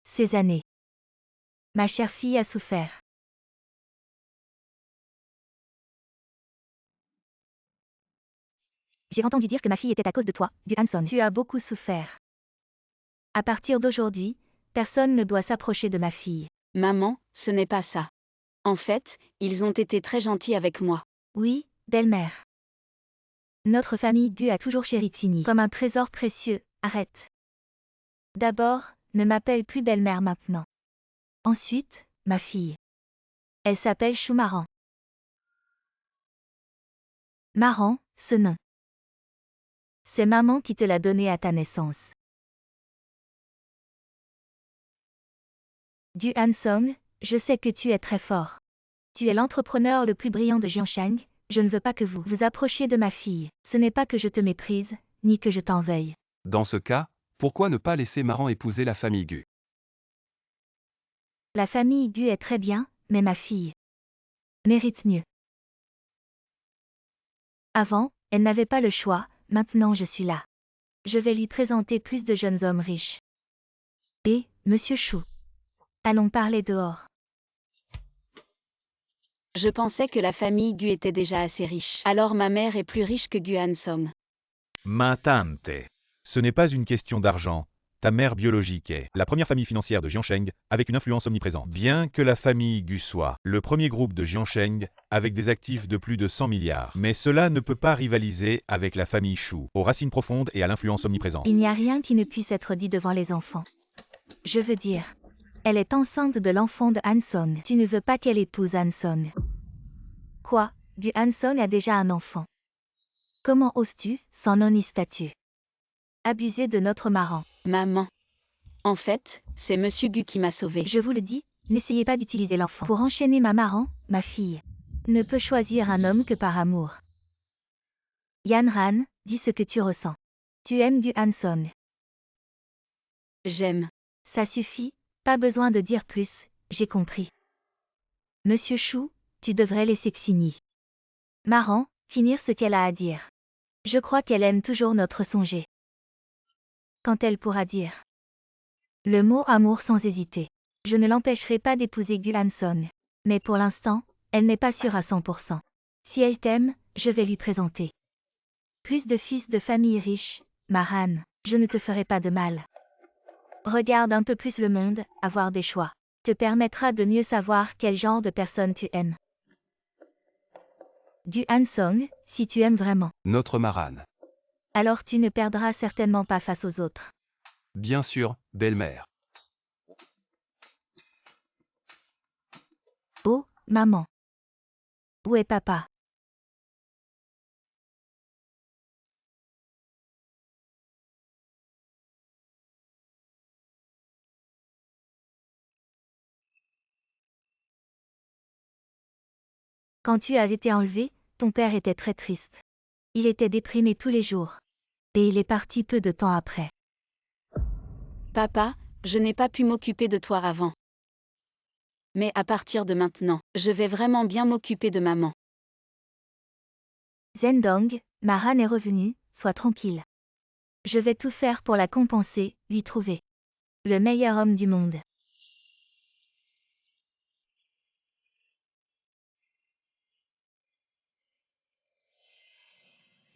Ces années. Ma chère fille a souffert. J'ai entendu dire que ma fille était à cause de toi, du Hanson. Tu as beaucoup souffert. À partir d'aujourd'hui, personne ne doit s'approcher de ma fille. Maman, ce n'est pas ça. En fait, ils ont été très gentils avec moi. Oui, belle-mère. Notre famille Gu a toujours chéri Tini comme un trésor précieux. Arrête. D'abord, ne m'appelle plus belle-mère maintenant. Ensuite, ma fille. Elle s'appelle Chou Marrant. Marrant, ce nom. C'est maman qui te l'a donné à ta naissance. Du Hansong, je sais que tu es très fort. Tu es l'entrepreneur le plus brillant de Jiangshang, je ne veux pas que vous vous approchiez de ma fille. Ce n'est pas que je te méprise, ni que je t'en veuille. Dans ce cas, pourquoi ne pas laisser Marrant épouser la famille Gu? La famille Gu est très bien, mais ma fille mérite mieux. Avant, elle n'avait pas le choix, maintenant je suis là. Je vais lui présenter plus de jeunes hommes riches. Et, monsieur Chou. Allons parler dehors. Je pensais que la famille Gu était déjà assez riche. Alors ma mère est plus riche que Gu Hansom. Ma tante. Ce n'est pas une question d'argent. Ta mère biologique est la première famille financière de Jiangsheng, avec une influence omniprésente. Bien que la famille Gu soit le premier groupe de Jiangsheng, avec des actifs de plus de 100 milliards. Mais cela ne peut pas rivaliser avec la famille Chou, aux racines profondes et à l'influence omniprésente. Il n'y a rien qui ne puisse être dit devant les enfants. Je veux dire, elle est enceinte de l'enfant de Hanson. Tu ne veux pas qu'elle épouse Hanson. Quoi, du Hanson a déjà un enfant. Comment oses-tu, sans nom ni statut, abuser de notre Marrant? Maman. En fait, c'est monsieur Gu qui m'a sauvée. Je vous le dis, n'essayez pas d'utiliser l'enfant pour enchaîner ma Marrant, ma fille. Ne peut choisir un homme que par amour. Yan Ran, dis ce que tu ressens. Tu aimes du Hanson. J'aime. Ça suffit, pas besoin de dire plus, j'ai compris. Monsieur Chou, tu devrais laisser Xini Marrant finir ce qu'elle a à dire. Je crois qu'elle aime toujours notre songé. Quand elle pourra dire le mot amour sans hésiter. Je ne l'empêcherai pas d'épouser Gu Hanson. Mais pour l'instant, elle n'est pas sûre à 100%. Si elle t'aime, je vais lui présenter plus de fils de famille riches, Maran, je ne te ferai pas de mal. Regarde un peu plus le monde, avoir des choix te permettra de mieux savoir quel genre de personne tu aimes. Du Hansong, si tu aimes vraiment. Notre Maran. Alors tu ne perdras certainement pas face aux autres. Bien sûr, belle-mère. Oh, maman. Où est papa? Quand tu as été enlevé, ton père était très triste. Il était déprimé tous les jours. Et il est parti peu de temps après. Papa, je n'ai pas pu m'occuper de toi avant. Mais à partir de maintenant, je vais vraiment bien m'occuper de maman. Zhendong, Maran est revenue, sois tranquille. Je vais tout faire pour la compenser, lui trouver le meilleur homme du monde.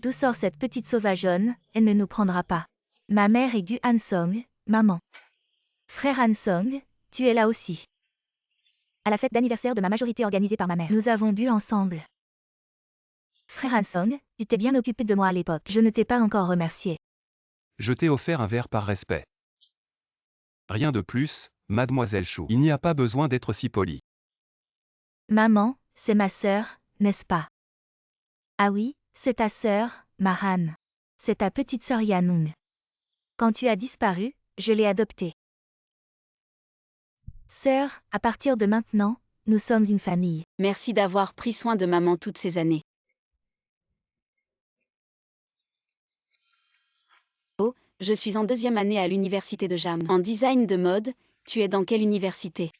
D'où sort cette petite sauvageonne? Elle ne nous prendra pas. Ma mère est Gu Hansong, maman. Frère Hansong, tu es là aussi. À la fête d'anniversaire de ma majorité organisée par ma mère. Nous avons bu ensemble. Frère Hansong, tu t'es bien occupé de moi à l'époque. Je ne t'ai pas encore remercié. Je t'ai offert un verre par respect. Rien de plus, mademoiselle Chou. Il n'y a pas besoin d'être si poli. Maman, c'est ma sœur, n'est-ce pas? Ah oui, c'est ta sœur, Maran. C'est ta petite sœur Yanung. Quand tu as disparu, je l'ai adoptée. Sœur, à partir de maintenant, nous sommes une famille. Merci d'avoir pris soin de maman toutes ces années. Oh, je suis en 2e année à l'université de Jam. En design de mode, tu es dans quelle université?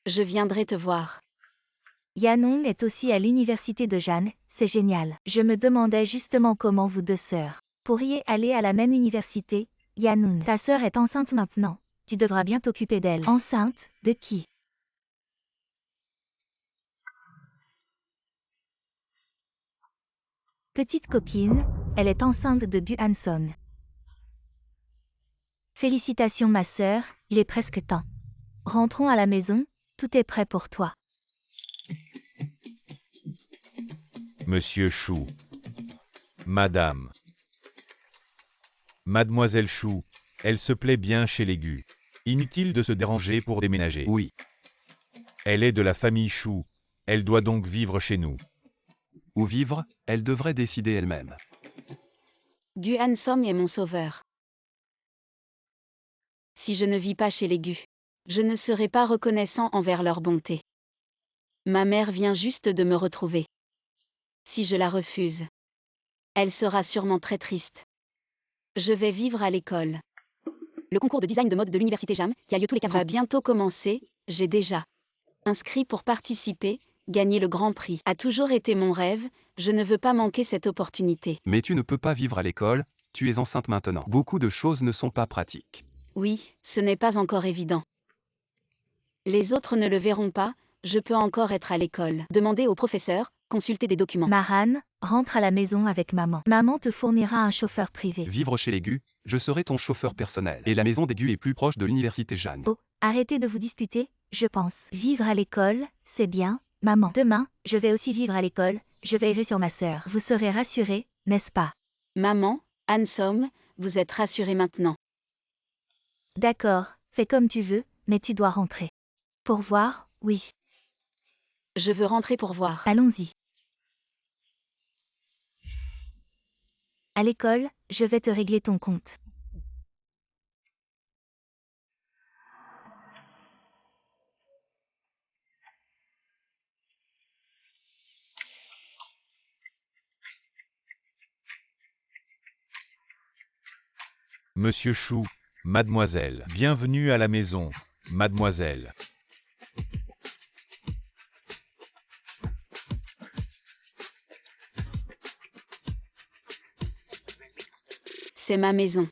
Je viendrai te voir. Yanon est aussi à l'université de Jeanne, c'est génial. Je me demandais justement comment vous deux sœurs pourriez aller à la même université. Yanon, ta sœur est enceinte maintenant. Tu devras bien t'occuper d'elle. Enceinte, de qui? Petite copine, elle est enceinte de Bu Hanson. Félicitations ma sœur, il est presque temps. Rentrons à la maison, tout est prêt pour toi. Monsieur Chou. Madame. Mademoiselle Chou, elle se plaît bien chez les Gu. Inutile de se déranger pour déménager. Oui. Elle est de la famille Chou, elle doit donc vivre chez nous. Où vivre, elle devrait décider elle-même. Gu Hansom est mon sauveur. Si je ne vis pas chez les Gu, je ne serai pas reconnaissant envers leur bonté. Ma mère vient juste de me retrouver. Si je la refuse, elle sera sûrement très triste. Je vais vivre à l'école. Le concours de design de mode de l'université Jam, qui a lieu tous les 4 ans, va bientôt commencer. J'ai déjà inscrit pour participer, gagner le grand prix. A toujours été mon rêve, je ne veux pas manquer cette opportunité. Mais tu ne peux pas vivre à l'école, tu es enceinte maintenant. Beaucoup de choses ne sont pas pratiques. Oui, ce n'est pas encore évident. Les autres ne le verront pas, je peux encore être à l'école. Demander au professeur, consulter des documents. Maran, rentre à la maison avec maman. Maman te fournira un chauffeur privé. Vivre chez les Gu, je serai ton chauffeur personnel. Et la maison des Gu est plus proche de l'université Jeanne. Oh, arrêtez de vous disputer, je pense. Vivre à l'école, c'est bien, maman. Demain, je vais aussi vivre à l'école, je veillerai sur ma sœur. Vous serez rassurés, n'est-ce pas? Maman, Hansom, vous êtes rassurée maintenant. D'accord, fais comme tu veux, mais tu dois rentrer. Pour voir, oui. Je veux rentrer pour voir. Allons-y. À l'école, je vais te régler ton compte. Monsieur Chou, mademoiselle. Bienvenue à la maison, mademoiselle. C'est ma maison.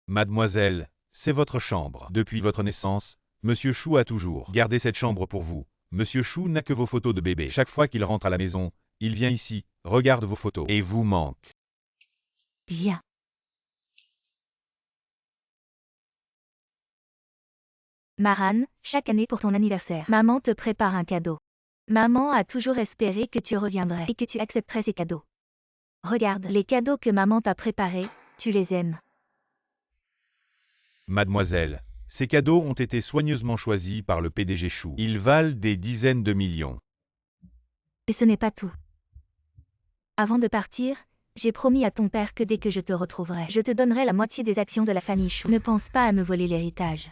Mademoiselle, c'est votre chambre. Depuis votre naissance, Monsieur Chou a toujours gardé cette chambre pour vous. Monsieur Chou n'a que vos photos de bébé. Chaque fois qu'il rentre à la maison, il vient ici, regarde vos photos et vous manque. Viens. Maran, chaque année pour ton anniversaire, maman te prépare un cadeau. Maman a toujours espéré que tu reviendrais et que tu accepterais ces cadeaux. Regarde, les cadeaux que maman t'a préparés, tu les aimes. Mademoiselle, ces cadeaux ont été soigneusement choisis par le PDG Chou. Ils valent des dizaines de millions. Et ce n'est pas tout. Avant de partir, j'ai promis à ton père que dès que je te retrouverai, je te donnerai la moitié des actions de la famille Chou. Ne pense pas à me voler l'héritage.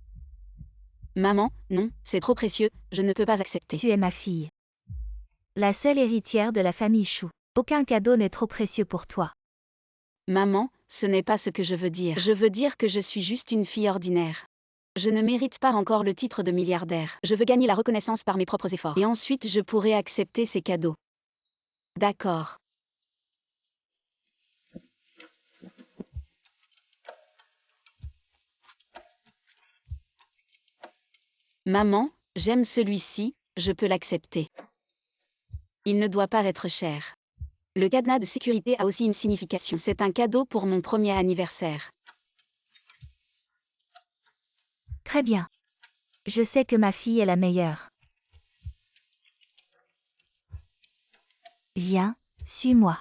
Maman, non, c'est trop précieux, je ne peux pas accepter. Tu es ma fille. La seule héritière de la famille Chou. Aucun cadeau n'est trop précieux pour toi. Maman, ce n'est pas ce que je veux dire. Je veux dire que je suis juste une fille ordinaire. Je ne mérite pas encore le titre de milliardaire. Je veux gagner la reconnaissance par mes propres efforts. Et ensuite je pourrai accepter ces cadeaux. D'accord. Maman, j'aime celui-ci, je peux l'accepter. Il ne doit pas être cher. Le cadenas de sécurité a aussi une signification. C'est un cadeau pour mon premier anniversaire. Très bien. Je sais que ma fille est la meilleure. Viens, suis-moi.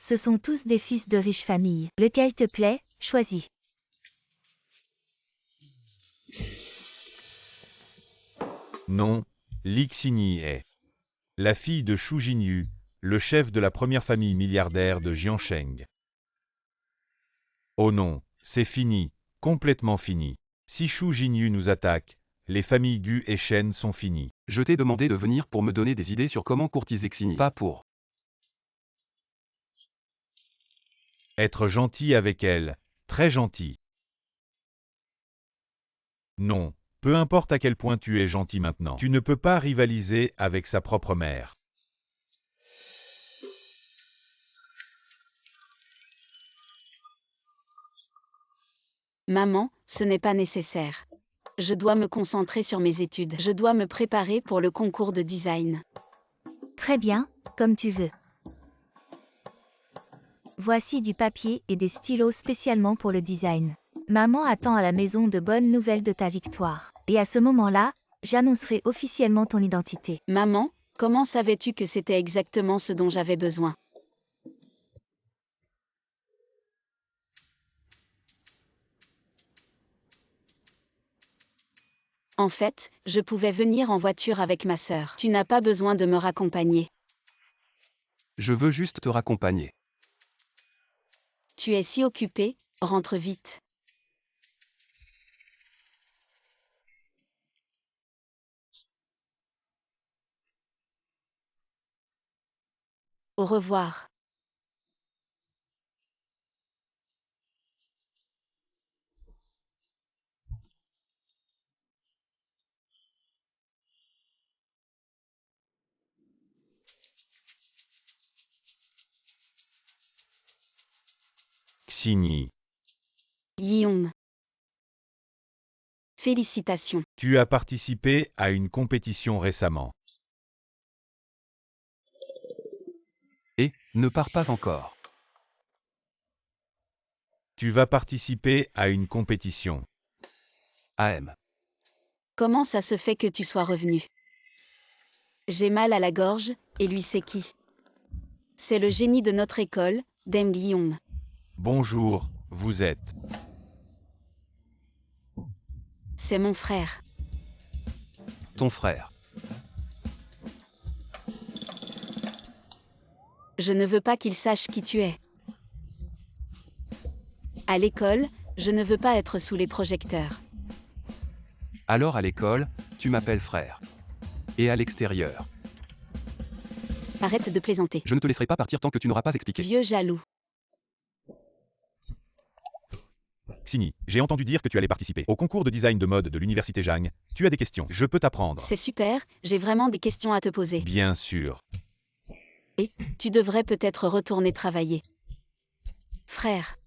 Ce sont tous des fils de riches familles. Lequel te plaît, choisis. Non, Li Xingyi est la fille de Shu Jinyu, le chef de la première famille milliardaire de Jiansheng. Oh non, c'est fini, complètement fini. Si Shu Jinyu nous attaque, les familles Gu et Shen sont finies. Je t'ai demandé de venir pour me donner des idées sur comment courtiser Xingyi, pas pour Être gentil avec elle, très gentil. Non, peu importe à quel point tu es gentil maintenant, tu ne peux pas rivaliser avec sa propre mère. Maman, ce n'est pas nécessaire. Je dois me concentrer sur mes études. Je dois me préparer pour le concours de design. Très bien, comme tu veux. Voici du papier et des stylos spécialement pour le design. Maman attend à la maison de bonnes nouvelles de ta victoire. Et à ce moment-là, j'annoncerai officiellement ton identité. Maman, comment savais-tu que c'était exactement ce dont j'avais besoin? En fait, je pouvais venir en voiture avec ma sœur. Tu n'as pas besoin de me raccompagner. Je veux juste te raccompagner. Tu es si occupé, rentre vite. Au revoir. Xingyi, Guillaume. Félicitations. tu as participé à une compétition récemment. Et, ne pars pas encore. Tu vas participer à une compétition. AM. Comment ça se fait que tu sois revenu? J'ai mal à la gorge, et lui c'est qui? C'est le génie de notre école, Dame Guillaume. Bonjour, vous êtes. C'est mon frère. Ton frère. Je ne veux pas qu'il sache qui tu es. À l'école, je ne veux pas être sous les projecteurs. Alors à l'école, tu m'appelles frère. Et à l'extérieur, Arrête de plaisanter. je ne te laisserai pas partir tant que tu n'auras pas expliqué. Vieux jaloux. Xingyi, j'ai entendu dire que tu allais participer au concours de design de mode de l'université Jang. Tu as des questions, je peux t'apprendre. C'est super, j'ai vraiment des questions à te poser. Bien sûr. Tu devrais peut-être retourner travailler. Frère,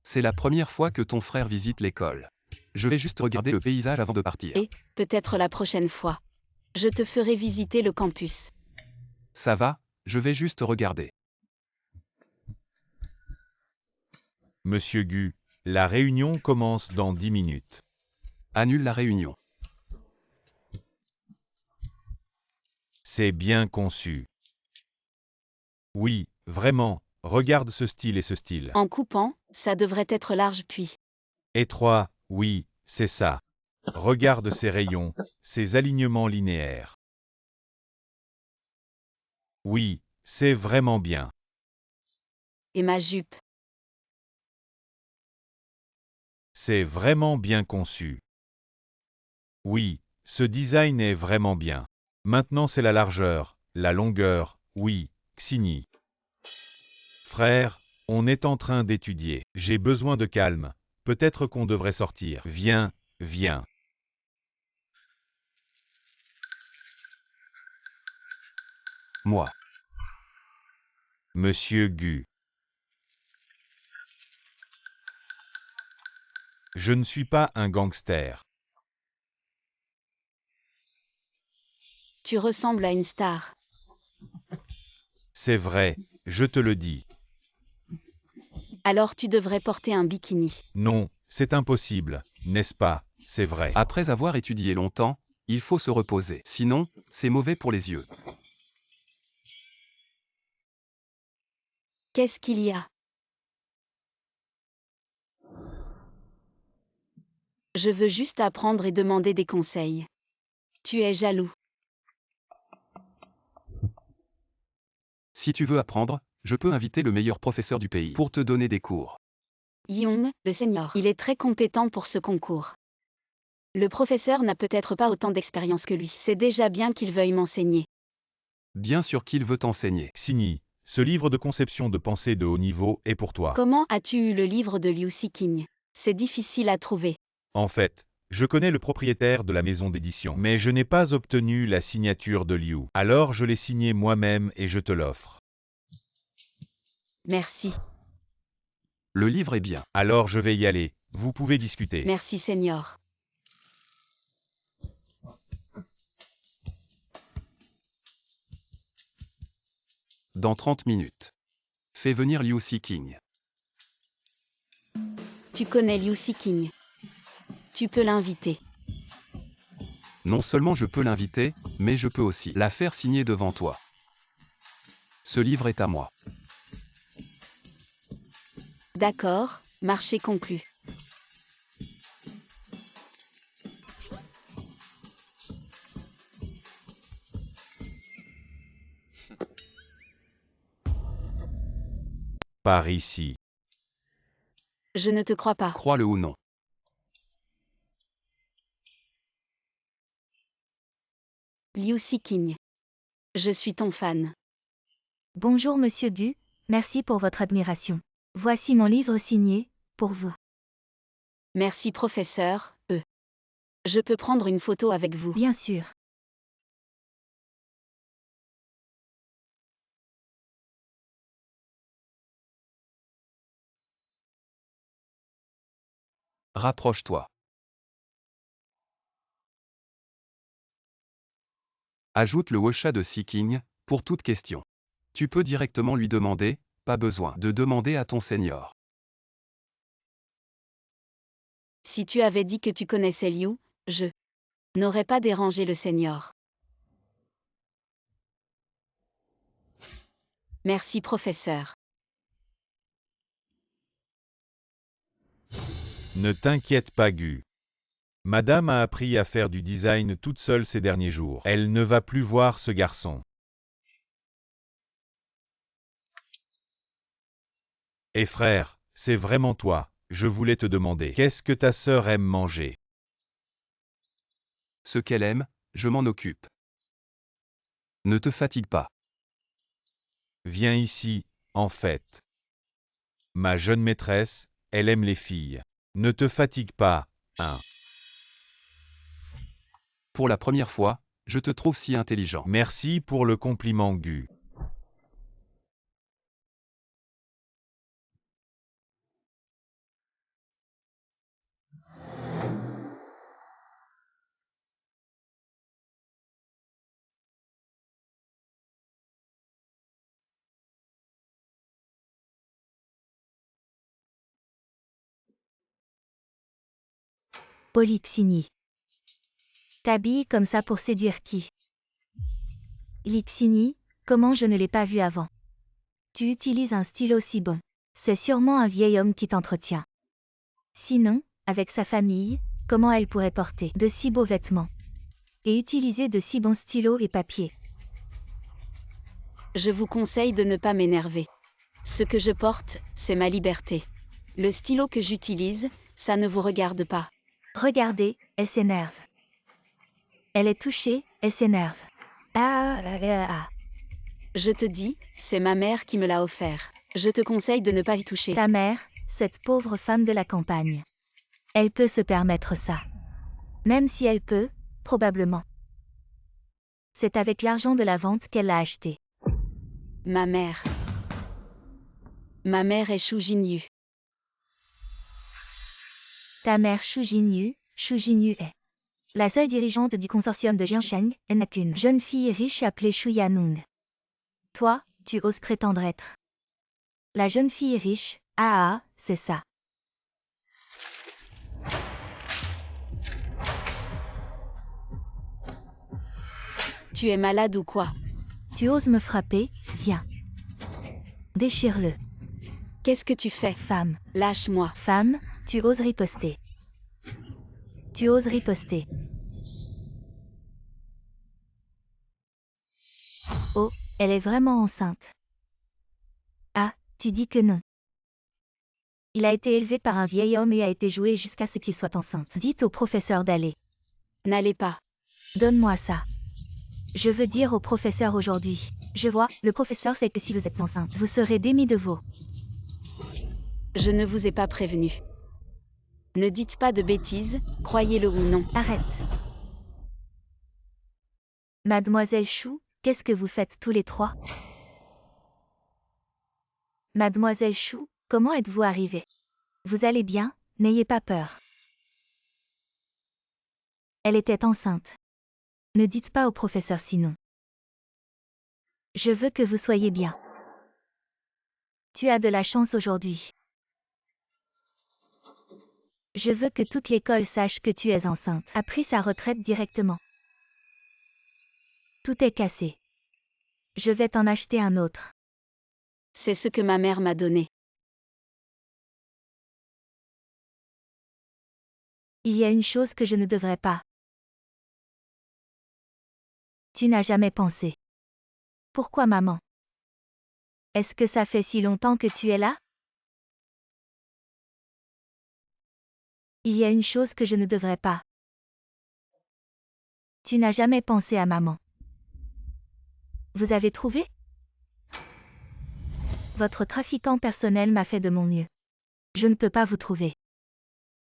C'est la première fois que ton frère visite l'école. Je vais juste regarder le paysage avant de partir. Et, peut-être la prochaine fois. Je te ferai visiter le campus. Ça va, je vais juste regarder. Monsieur Gu, la réunion commence dans 10 minutes. Annule la réunion. C'est bien conçu. Oui, vraiment, regarde ce style et ce style. En coupant, ça devrait être large puis. Étroit, oui, c'est ça. Regarde ces rayons, ces alignements linéaires. Oui, c'est vraiment bien. Et ma jupe. C'est vraiment bien conçu. Oui, ce design est vraiment bien. Maintenant c'est la largeur, la longueur, oui, Xingyi. Frère, on est en train d'étudier. J'ai besoin de calme. Peut-être qu'on devrait sortir. Viens, viens. Moi. Monsieur Gu. Je ne suis pas un gangster. Tu ressembles à une star. C'est vrai, je te le dis. Alors tu devrais porter un bikini. Non, c'est impossible, n'est-ce pas? C'est vrai. Après avoir étudié longtemps, il faut se reposer. Sinon, c'est mauvais pour les yeux. Qu'est-ce qu'il y a? Je veux juste apprendre et demander des conseils. Tu es jaloux. Si tu veux apprendre, je peux inviter le meilleur professeur du pays pour te donner des cours. Young, le senior. Il est très compétent pour ce concours. Le professeur n'a peut-être pas autant d'expérience que lui. C'est déjà bien qu'il veuille m'enseigner. Bien sûr qu'il veut t'enseigner. Xingyi, ce livre de conception de pensée de haut niveau est pour toi. Comment as-tu eu le livre de Liu Siqing? C'est difficile à trouver. En fait, je connais le propriétaire de la maison d'édition, mais je n'ai pas obtenu la signature de Liu. Alors je l'ai signé moi-même et je te l'offre. Merci. Le livre est bien. Alors je vais y aller. Vous pouvez discuter. Merci, Seigneur. Dans 30 minutes. Fais venir Liu Siqing. Tu connais Liu Siqing. Tu peux l'inviter. Non seulement je peux l'inviter, mais je peux aussi la faire signer devant toi. Ce livre est à moi. D'accord, marché conclu. Par ici. Je ne te crois pas. Crois-le ou non. Liu Siqing. Je suis ton fan. Bonjour Monsieur Bu, merci pour votre admiration. Voici mon livre signé, pour vous. Merci professeur, Je peux prendre une photo avec vous. Bien sûr. Rapproche-toi. Ajoute le Wosha de Siqing, pour toute question. Tu peux directement lui demander, pas besoin de demander à ton senior. Si tu avais dit que tu connaissais Liu, je n'aurais pas dérangé le seigneur. Merci professeur. Ne t'inquiète pas Gu. Madame a appris à faire du design toute seule ces derniers jours. Elle ne va plus voir ce garçon. Et frère, c'est vraiment toi. Je voulais te demander, qu'est-ce que ta sœur aime manger? Ce qu'elle aime, je m'en occupe. Ne te fatigue pas. Viens ici, en fait. Ma jeune maîtresse, elle aime les filles. Ne te fatigue pas, hein. Pour la première fois, je te trouve si intelligent. Merci pour le compliment Gu. Polixini. T'habilles comme ça pour séduire qui? Lixini, comment je ne l'ai pas vu avant? Tu utilises un stylo si bon. C'est sûrement un vieil homme qui t'entretient. Sinon, avec sa famille, comment elle pourrait porter de si beaux vêtements? Et utiliser de si bons stylos et papiers? Je vous conseille de ne pas m'énerver. Ce que je porte, c'est ma liberté. Le stylo que j'utilise, ça ne vous regarde pas. Regardez, elle s'énerve. Elle est touchée, elle s'énerve. Je te dis, c'est ma mère qui me l'a offert. Je te conseille de ne pas y toucher. Ta mère, cette pauvre femme de la campagne. Elle peut se permettre ça. Même si elle peut, probablement. C'est avec l'argent de la vente qu'elle l'a acheté. Ma mère. Ma mère est Shu Jinyu. Ta mère Shu Jinyu est la seule dirigeante du consortium de Jiansheng, elle n'a qu'une jeune fille riche appelée Shu Yanong. Toi, tu oses prétendre être la jeune fille riche, c'est ça. Tu es malade ou quoi? Tu oses me frapper, viens. Déchire-le. Qu'est-ce que tu fais? Femme. Lâche-moi. Femme, tu oses riposter. Tu oses riposter. Oh, elle est vraiment enceinte. Ah, tu dis que non. Il a été élevé par un vieil homme et a été joué jusqu'à ce qu'il soit enceinte. Dites au professeur d'aller. N'allez pas. Donne-moi ça. Je veux dire au professeur aujourd'hui. Je vois, le professeur sait que si vous êtes enceinte, vous serez démis de veau. Je ne vous ai pas prévenu. Ne dites pas de bêtises, croyez-le ou non. Arrête. Mademoiselle Chou, qu'est-ce que vous faites tous les trois? Mademoiselle Chou, comment êtes-vous arrivée? Vous allez bien, n'ayez pas peur. Elle était enceinte. Ne dites pas au professeur sinon. Je veux que vous soyez bien. Tu as de la chance aujourd'hui. Je veux que toute l'école sache que tu es enceinte. A pris sa retraite directement. Tout est cassé. Je vais t'en acheter un autre. C'est ce que ma mère m'a donné. Il y a une chose que je ne devrais pas. Tu n'as jamais pensé. Pourquoi maman? Est-ce que ça fait si longtemps que tu es là? Il y a une chose que je ne devrais pas. Tu n'as jamais pensé à maman. Vous avez trouvé? Votre trafiquant personnel m'a fait de mon mieux. Je ne peux pas vous trouver.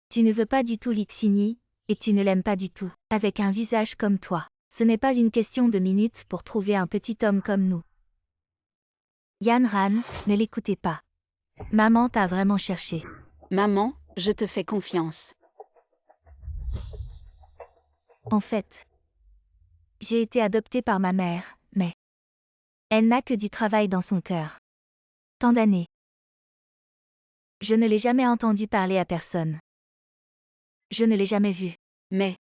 Tu ne veux pas du tout Lixini, et tu ne l'aimes pas du tout. Avec un visage comme toi, ce n'est pas une question de minutes pour trouver un petit homme comme nous. Yan Ran, ne l'écoutez pas. Maman t'a vraiment cherché. Maman, je te fais confiance. En fait, j'ai été adoptée par ma mère, mais elle n'a que du travail dans son cœur. Tant d'années. Je ne l'ai jamais entendu parler à personne. Je ne l'ai jamais vue. Mais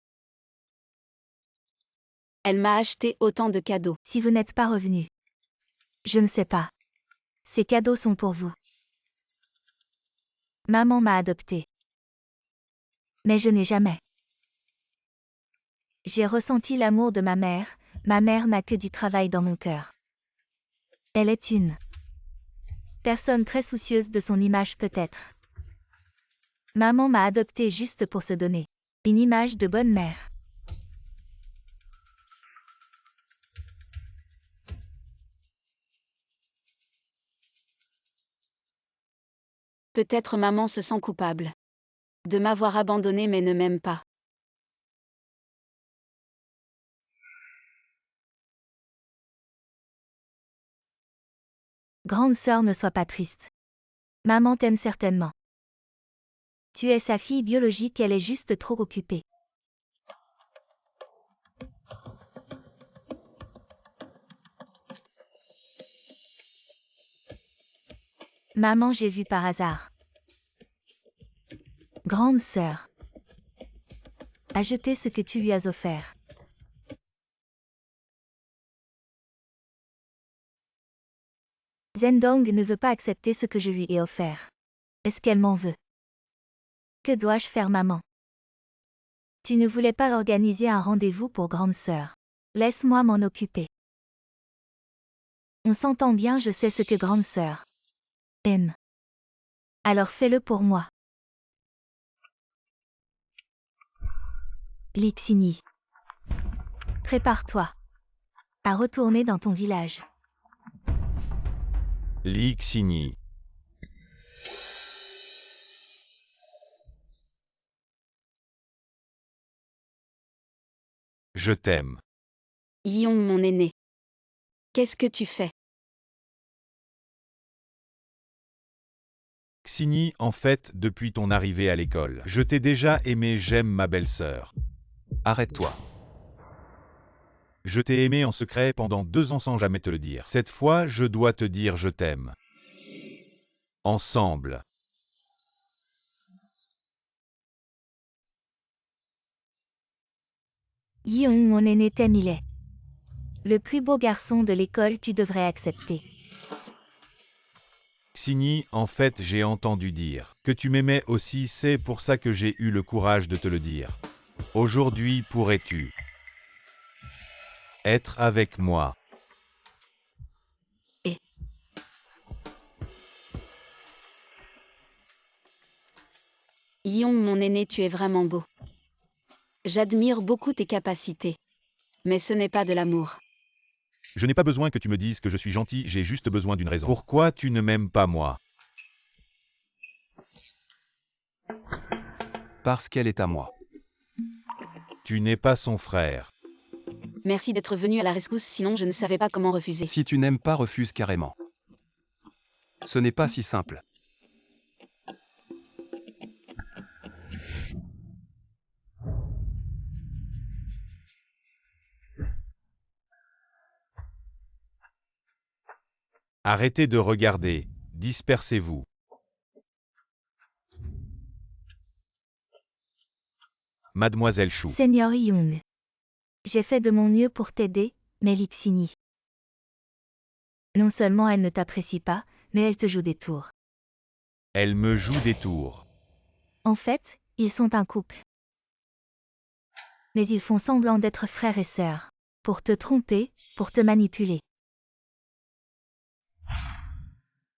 elle m'a acheté autant de cadeaux. Si vous n'êtes pas revenu, je ne sais pas. Ces cadeaux sont pour vous. Maman m'a adoptée. Mais je n'ai jamais. J'ai ressenti l'amour de ma mère n'a que du travail dans mon cœur. Elle est une personne très soucieuse de son image peut-être. Maman m'a adoptée juste pour se donner une image de bonne mère. Peut-être maman se sent coupable de m'avoir abandonnée mais ne m'aime pas. Grande sœur, ne sois pas triste. Maman t'aime certainement. Tu es sa fille biologique, elle est juste trop occupée. Maman, j'ai vu par hasard. Grande sœur. A jeté ce que tu lui as offert. Zendong ne veut pas accepter ce que je lui ai offert. Est-ce qu'elle m'en veut? Que dois-je faire, maman? Tu ne voulais pas organiser un rendez-vous pour grande sœur. Laisse-moi m'en occuper. On s'entend bien, je sais ce que grande sœur aime. Alors fais-le pour moi. Lixini. Prépare-toi à retourner dans ton village. Lixini. Je t'aime. Yong, mon aîné. Qu'est-ce que tu fais? Xini, en fait, depuis ton arrivée à l'école, je t'ai déjà aimé, j'aime ma belle-sœur. Arrête-toi. Je t'ai aimé en secret pendant 2 ans sans jamais te le dire. Cette fois, je dois te dire je t'aime. Ensemble. Yong, mon aîné, t'aime, il est le plus beau garçon de l'école, tu devrais accepter. Lixini, en fait j'ai entendu dire que tu m'aimais aussi, c'est pour ça que j'ai eu le courage de te le dire. Aujourd'hui pourrais-tu être avec moi? Yong, mon aîné, tu es vraiment beau. J'admire beaucoup tes capacités. Mais ce n'est pas de l'amour. Je n'ai pas besoin que tu me dises que je suis gentil, j'ai juste besoin d'une raison. Pourquoi tu ne m'aimes pas moi? Parce qu'elle est à moi. Tu n'es pas son frère. Merci d'être venu à la rescousse, sinon je ne savais pas comment refuser. Si tu n'aimes pas, refuse carrément. Ce n'est pas si simple. Arrêtez de regarder, dispersez-vous. Mademoiselle Chou. Seigneur Young. J'ai fait de mon mieux pour t'aider, mais Lixini. Non seulement elle ne t'apprécie pas, mais elle te joue des tours. Elle me joue des tours. En fait, ils sont un couple. Mais ils font semblant d'être frères et sœurs. Pour te tromper, pour te manipuler.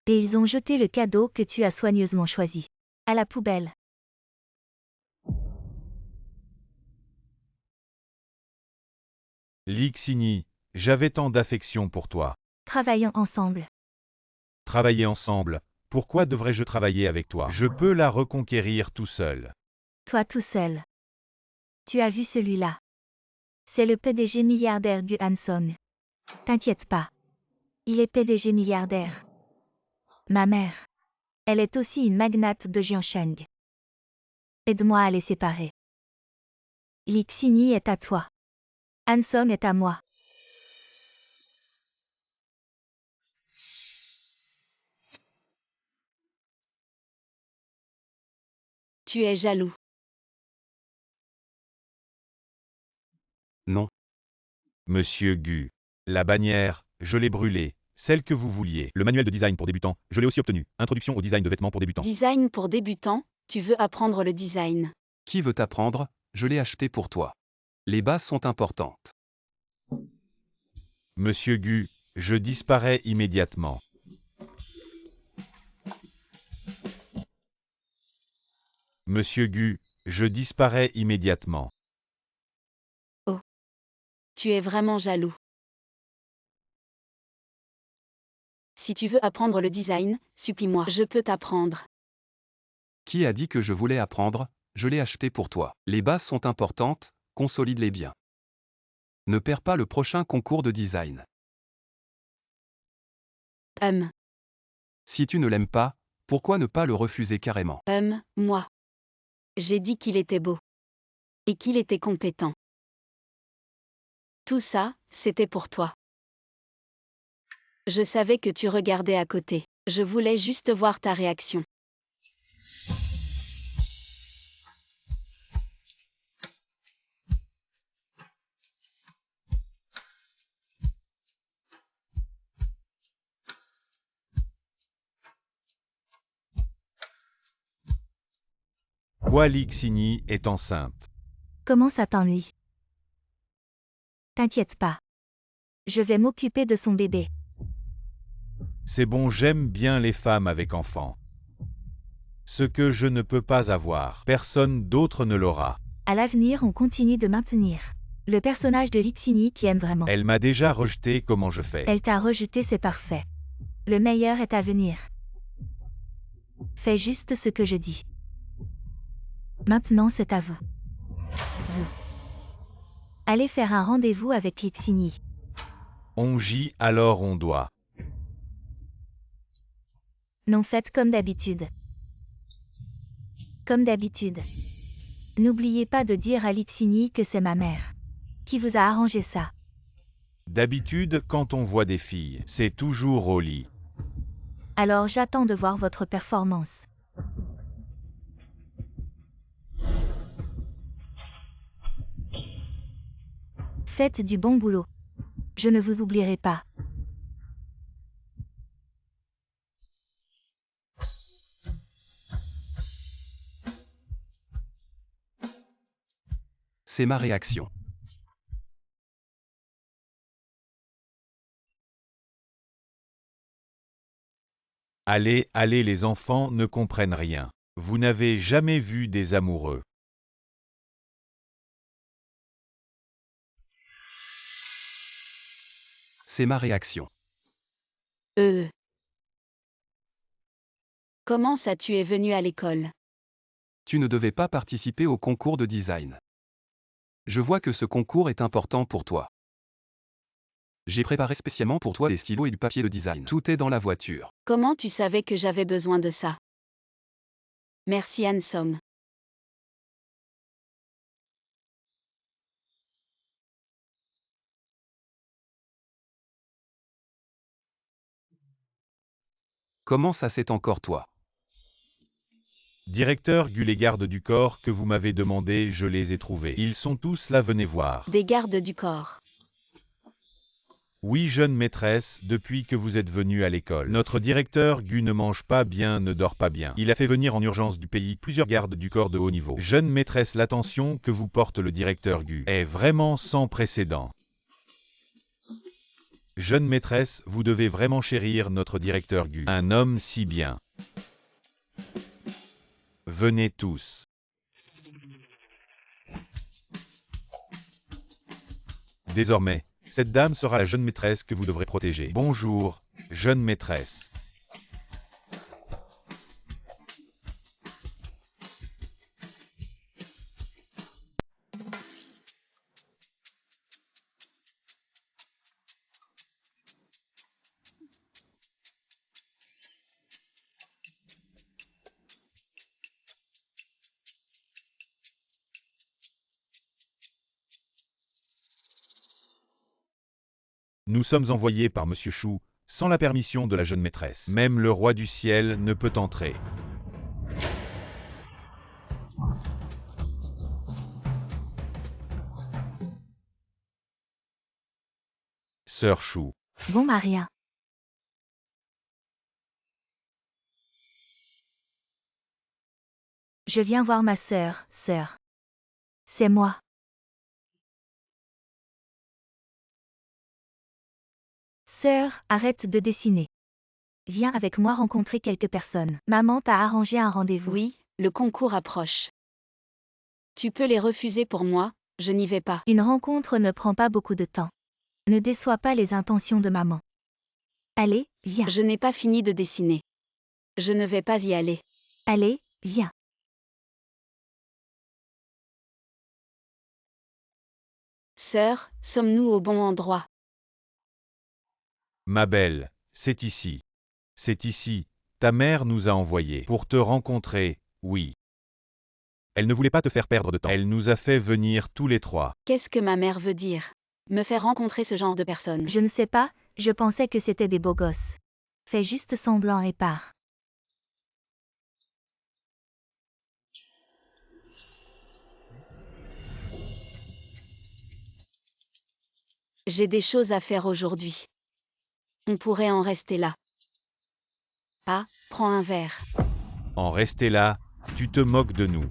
Et ils ont jeté le cadeau que tu as soigneusement choisi. À la poubelle. Lixini, j'avais tant d'affection pour toi. Travaillons ensemble. Travailler ensemble, pourquoi devrais-je travailler avec toi? Je peux la reconquérir tout seul. Toi tout seul. Tu as vu celui-là. C'est le PDG milliardaire du Hanson. T'inquiète pas. Il est PDG milliardaire. Ma mère. Elle est aussi une magnate de Jiansheng. Aide-moi à les séparer. Lixini est à toi. Hanson est à moi. Tu es jaloux. Non. Monsieur Gu. La bannière, je l'ai brûlée. Celle que vous vouliez. Le manuel de design pour débutants, je l'ai aussi obtenu. Introduction au design de vêtements pour débutants. Design pour débutants, tu veux apprendre le design. Qui veut t'apprendre? Je l'ai acheté pour toi. Les bases sont importantes. Monsieur Gu, je disparais immédiatement. Monsieur Gu, je disparais immédiatement. Tu es vraiment jaloux. Si tu veux apprendre le design, supplie-moi, je peux t'apprendre. Qui a dit que je voulais apprendre? Je l'ai acheté pour toi. Les bases sont importantes, consolide-les bien. Ne perds pas le prochain concours de design. Si tu ne l'aimes pas, pourquoi ne pas le refuser carrément? Moi. J'ai dit qu'il était beau. Et qu'il était compétent. Tout ça, c'était pour toi. Je savais que tu regardais à côté. Je voulais juste voir ta réaction. Quoi, Lixini est enceinte? Comment ça t'ennuie? T'inquiète pas. Je vais m'occuper de son bébé. C'est bon, j'aime bien les femmes avec enfants. Ce que je ne peux pas avoir, personne d'autre ne l'aura. À l'avenir, on continue de maintenir le personnage de Lixini qui aime vraiment. Elle m'a déjà rejeté, comment je fais? Elle t'a rejeté, c'est parfait. Le meilleur est à venir. Fais juste ce que je dis. Maintenant, c'est à vous. Vous. Allez faire un rendez-vous avec Lixini. On gît, alors on doit. Non, faites comme d'habitude. Comme d'habitude. N'oubliez pas de dire à Lixini que c'est ma mère qui vous a arrangé ça. D'habitude, quand on voit des filles, c'est toujours au lit. Alors j'attends de voir votre performance. Faites du bon boulot. Je ne vous oublierai pas. C'est ma réaction. Allez, allez, les enfants ne comprennent rien. Vous n'avez jamais vu des amoureux. C'est ma réaction. Comment ça tu es venu à l'école? Tu ne devais pas participer au concours de design. Je vois que ce concours est important pour toi. J'ai préparé spécialement pour toi des stylos et du papier de design. Tout est dans la voiture. Comment tu savais que j'avais besoin de ça? Merci Hansom. Comment ça c'est encore toi? Directeur Gu, les gardes du corps que vous m'avez demandé, je les ai trouvés. Ils sont tous là, venez voir. Des gardes du corps. Oui, jeune maîtresse, depuis que vous êtes venue à l'école. Notre directeur Gu ne mange pas bien, ne dort pas bien. Il a fait venir en urgence du pays plusieurs gardes du corps de haut niveau. Jeune maîtresse, l'attention que vous porte le directeur Gu est vraiment sans précédent. Jeune maîtresse, vous devez vraiment chérir notre directeur Gu. Un homme si bien. Venez tous. Désormais, cette dame sera la jeune maîtresse que vous devrez protéger. Bonjour, jeune maîtresse. Nous sommes envoyés par Monsieur Chou, sans la permission de la jeune maîtresse. Même le roi du ciel ne peut entrer. Sœur Chou. Bon Maria. Je viens voir ma sœur. C'est moi. Sœur, arrête de dessiner. Viens avec moi rencontrer quelques personnes. Maman t'a arrangé un rendez-vous. Oui, le concours approche. Tu peux les refuser pour moi, je n'y vais pas. Une rencontre ne prend pas beaucoup de temps. Ne déçois pas les intentions de maman. Allez, viens. Je n'ai pas fini de dessiner. Je ne vais pas y aller. Allez, viens. Sœur, sommes-nous au bon endroit? Ma belle, c'est ici. C'est ici. Ta mère nous a envoyés pour te rencontrer, oui. Elle ne voulait pas te faire perdre de temps. Elle nous a fait venir tous les trois. Qu'est-ce que ma mère veut dire? Me faire rencontrer ce genre de personnes. Je ne sais pas, je pensais que c'était des beaux gosses. Fais juste semblant et pars. J'ai des choses à faire aujourd'hui. On pourrait en rester là. Ah, prends un verre. En rester là, tu te moques de nous.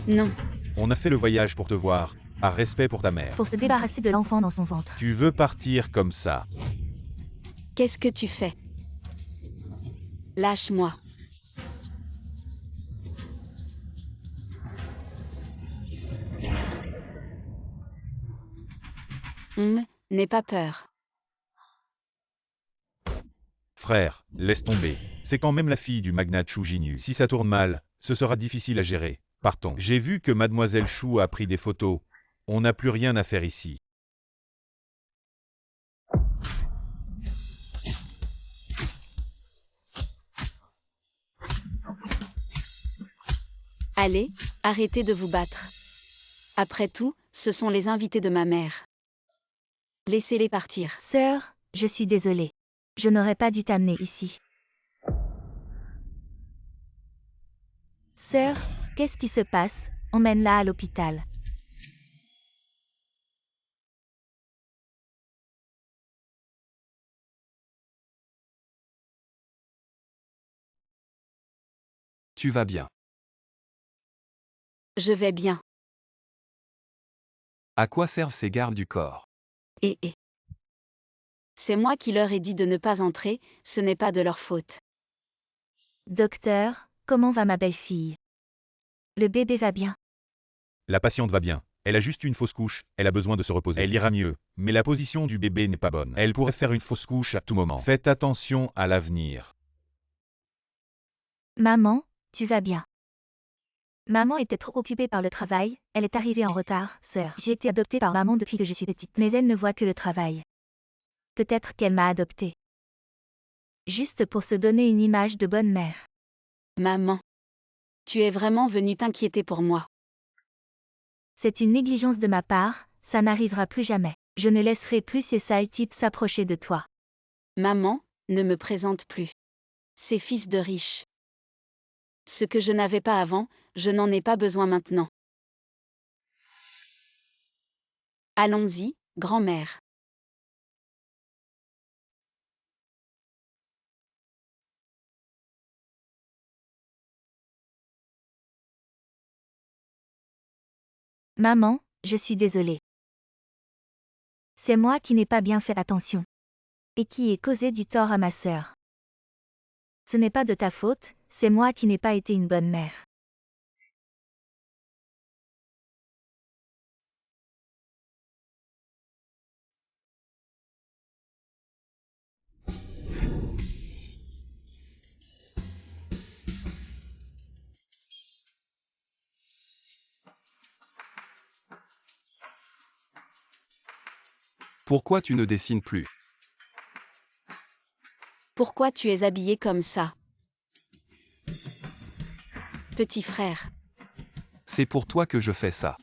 Non, On a fait le voyage pour te voir, par respect pour ta mère. Pour se débarrasser de l'enfant dans son ventre. Tu veux partir comme ça. qu'est-ce que tu fais? Lâche-moi. N'aie pas peur. Frère, laisse tomber. C'est quand même la fille du magnat Chou Jinu. Si ça tourne mal, ce sera difficile à gérer. Partons. J'ai vu que mademoiselle Chou a pris des photos. On n'a plus rien à faire ici. Allez, arrêtez de vous battre. Après tout, ce sont les invités de ma mère. Laissez-les partir. Sœur, je suis désolée. Je n'aurais pas dû t'amener ici. Sœur, qu'est-ce qui se passe? Emmène-la à l'hôpital. Tu vas bien. Je vais bien. À quoi servent ces gardes du corps? Et. C'est moi qui leur ai dit de ne pas entrer, ce n'est pas de leur faute. Docteur, comment va ma belle-fille? Le bébé va bien. La patiente va bien. Elle a juste une fausse couche, elle a besoin de se reposer. Elle ira mieux, mais la position du bébé n'est pas bonne. Elle pourrait faire une fausse couche à tout moment. Faites attention à l'avenir. Maman, tu vas bien. Maman était trop occupée par le travail, elle est arrivée en retard, sœur. J'ai été adoptée par maman depuis que je suis petite, mais elle ne voit que le travail. Peut-être qu'elle m'a adoptée. Juste pour se donner une image de bonne mère. Maman. Tu es vraiment venue t'inquiéter pour moi. C'est une négligence de ma part, ça n'arrivera plus jamais. Je ne laisserai plus ces sales types s'approcher de toi. Maman, ne me présente plus. Ces fils de riches. Ce que je n'avais pas avant, je n'en ai pas besoin maintenant. Allons-y, grand-mère. Maman, je suis désolée. C'est moi qui n'ai pas bien fait attention. Et qui ai causé du tort à ma sœur. Ce n'est pas de ta faute, c'est moi qui n'ai pas été une bonne mère. Pourquoi tu ne dessines plus? Pourquoi tu es habillé comme ça? Petit frère. C'est pour toi que je fais ça.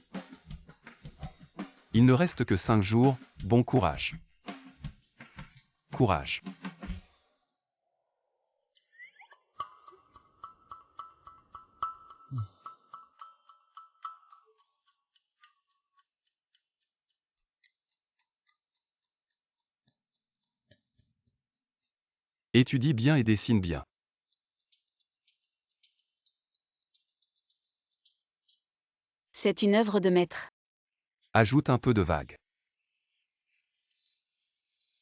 Il ne reste que 5 jours, bon courage. Courage. Étudie bien et dessine bien. C'est une œuvre de maître. Ajoute un peu de vague.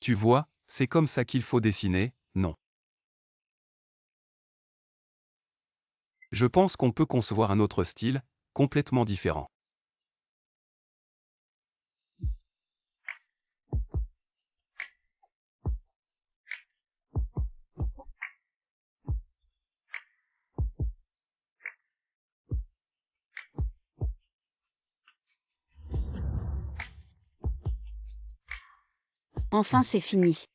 Tu vois, c'est comme ça qu'il faut dessiner, non? Je pense qu'on peut concevoir un autre style, complètement différent. Enfin c'est fini.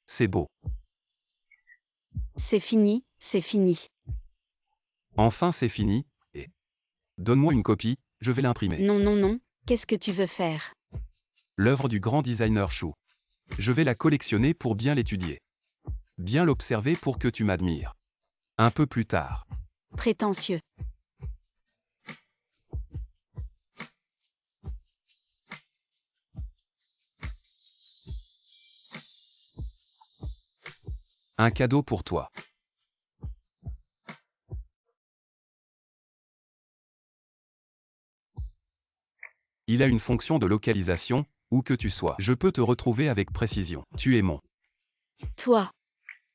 C'est beau. C'est fini, c'est fini. Enfin c'est fini, et... Donne-moi une copie, je vais l'imprimer. Non, non, non, qu'est-ce que tu veux faire? L'œuvre du grand designer Chou. Je vais la collectionner pour bien l'étudier. Bien l'observer pour que tu m'admires. Un peu plus tard. Prétentieux. Un cadeau pour toi. Il a une fonction de localisation, où que tu sois. Je peux te retrouver avec précision. Tu es mon. Toi.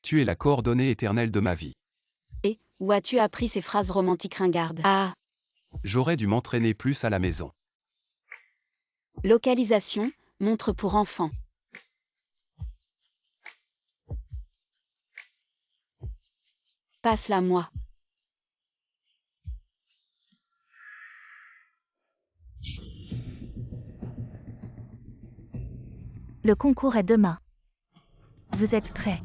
Tu es la coordonnée éternelle de ma vie. Et, où as-tu appris ces phrases romantiques ringardes? Ah. J'aurais dû m'entraîner plus à la maison. Localisation, montre pour enfants. Passe-la moi. Le concours est demain. Vous êtes prêts?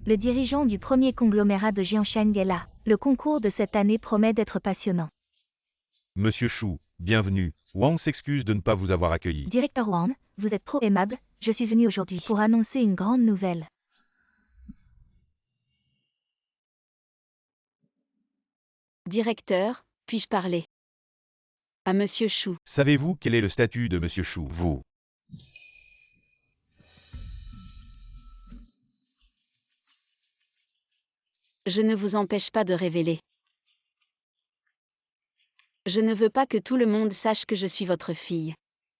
Le dirigeant du premier conglomérat de Jiansheng est là. Le concours de cette année promet d'être passionnant. Monsieur Chou, bienvenue. Wang s'excuse de ne pas vous avoir accueilli. Directeur Wang, vous êtes trop aimable, je suis venu aujourd'hui pour annoncer une grande nouvelle. Directeur, puis-je parler? À Monsieur Chou. Savez-vous quel est le statut de Monsieur Chou? Vous. Je ne vous empêche pas de révéler. Je ne veux pas que tout le monde sache que je suis votre fille.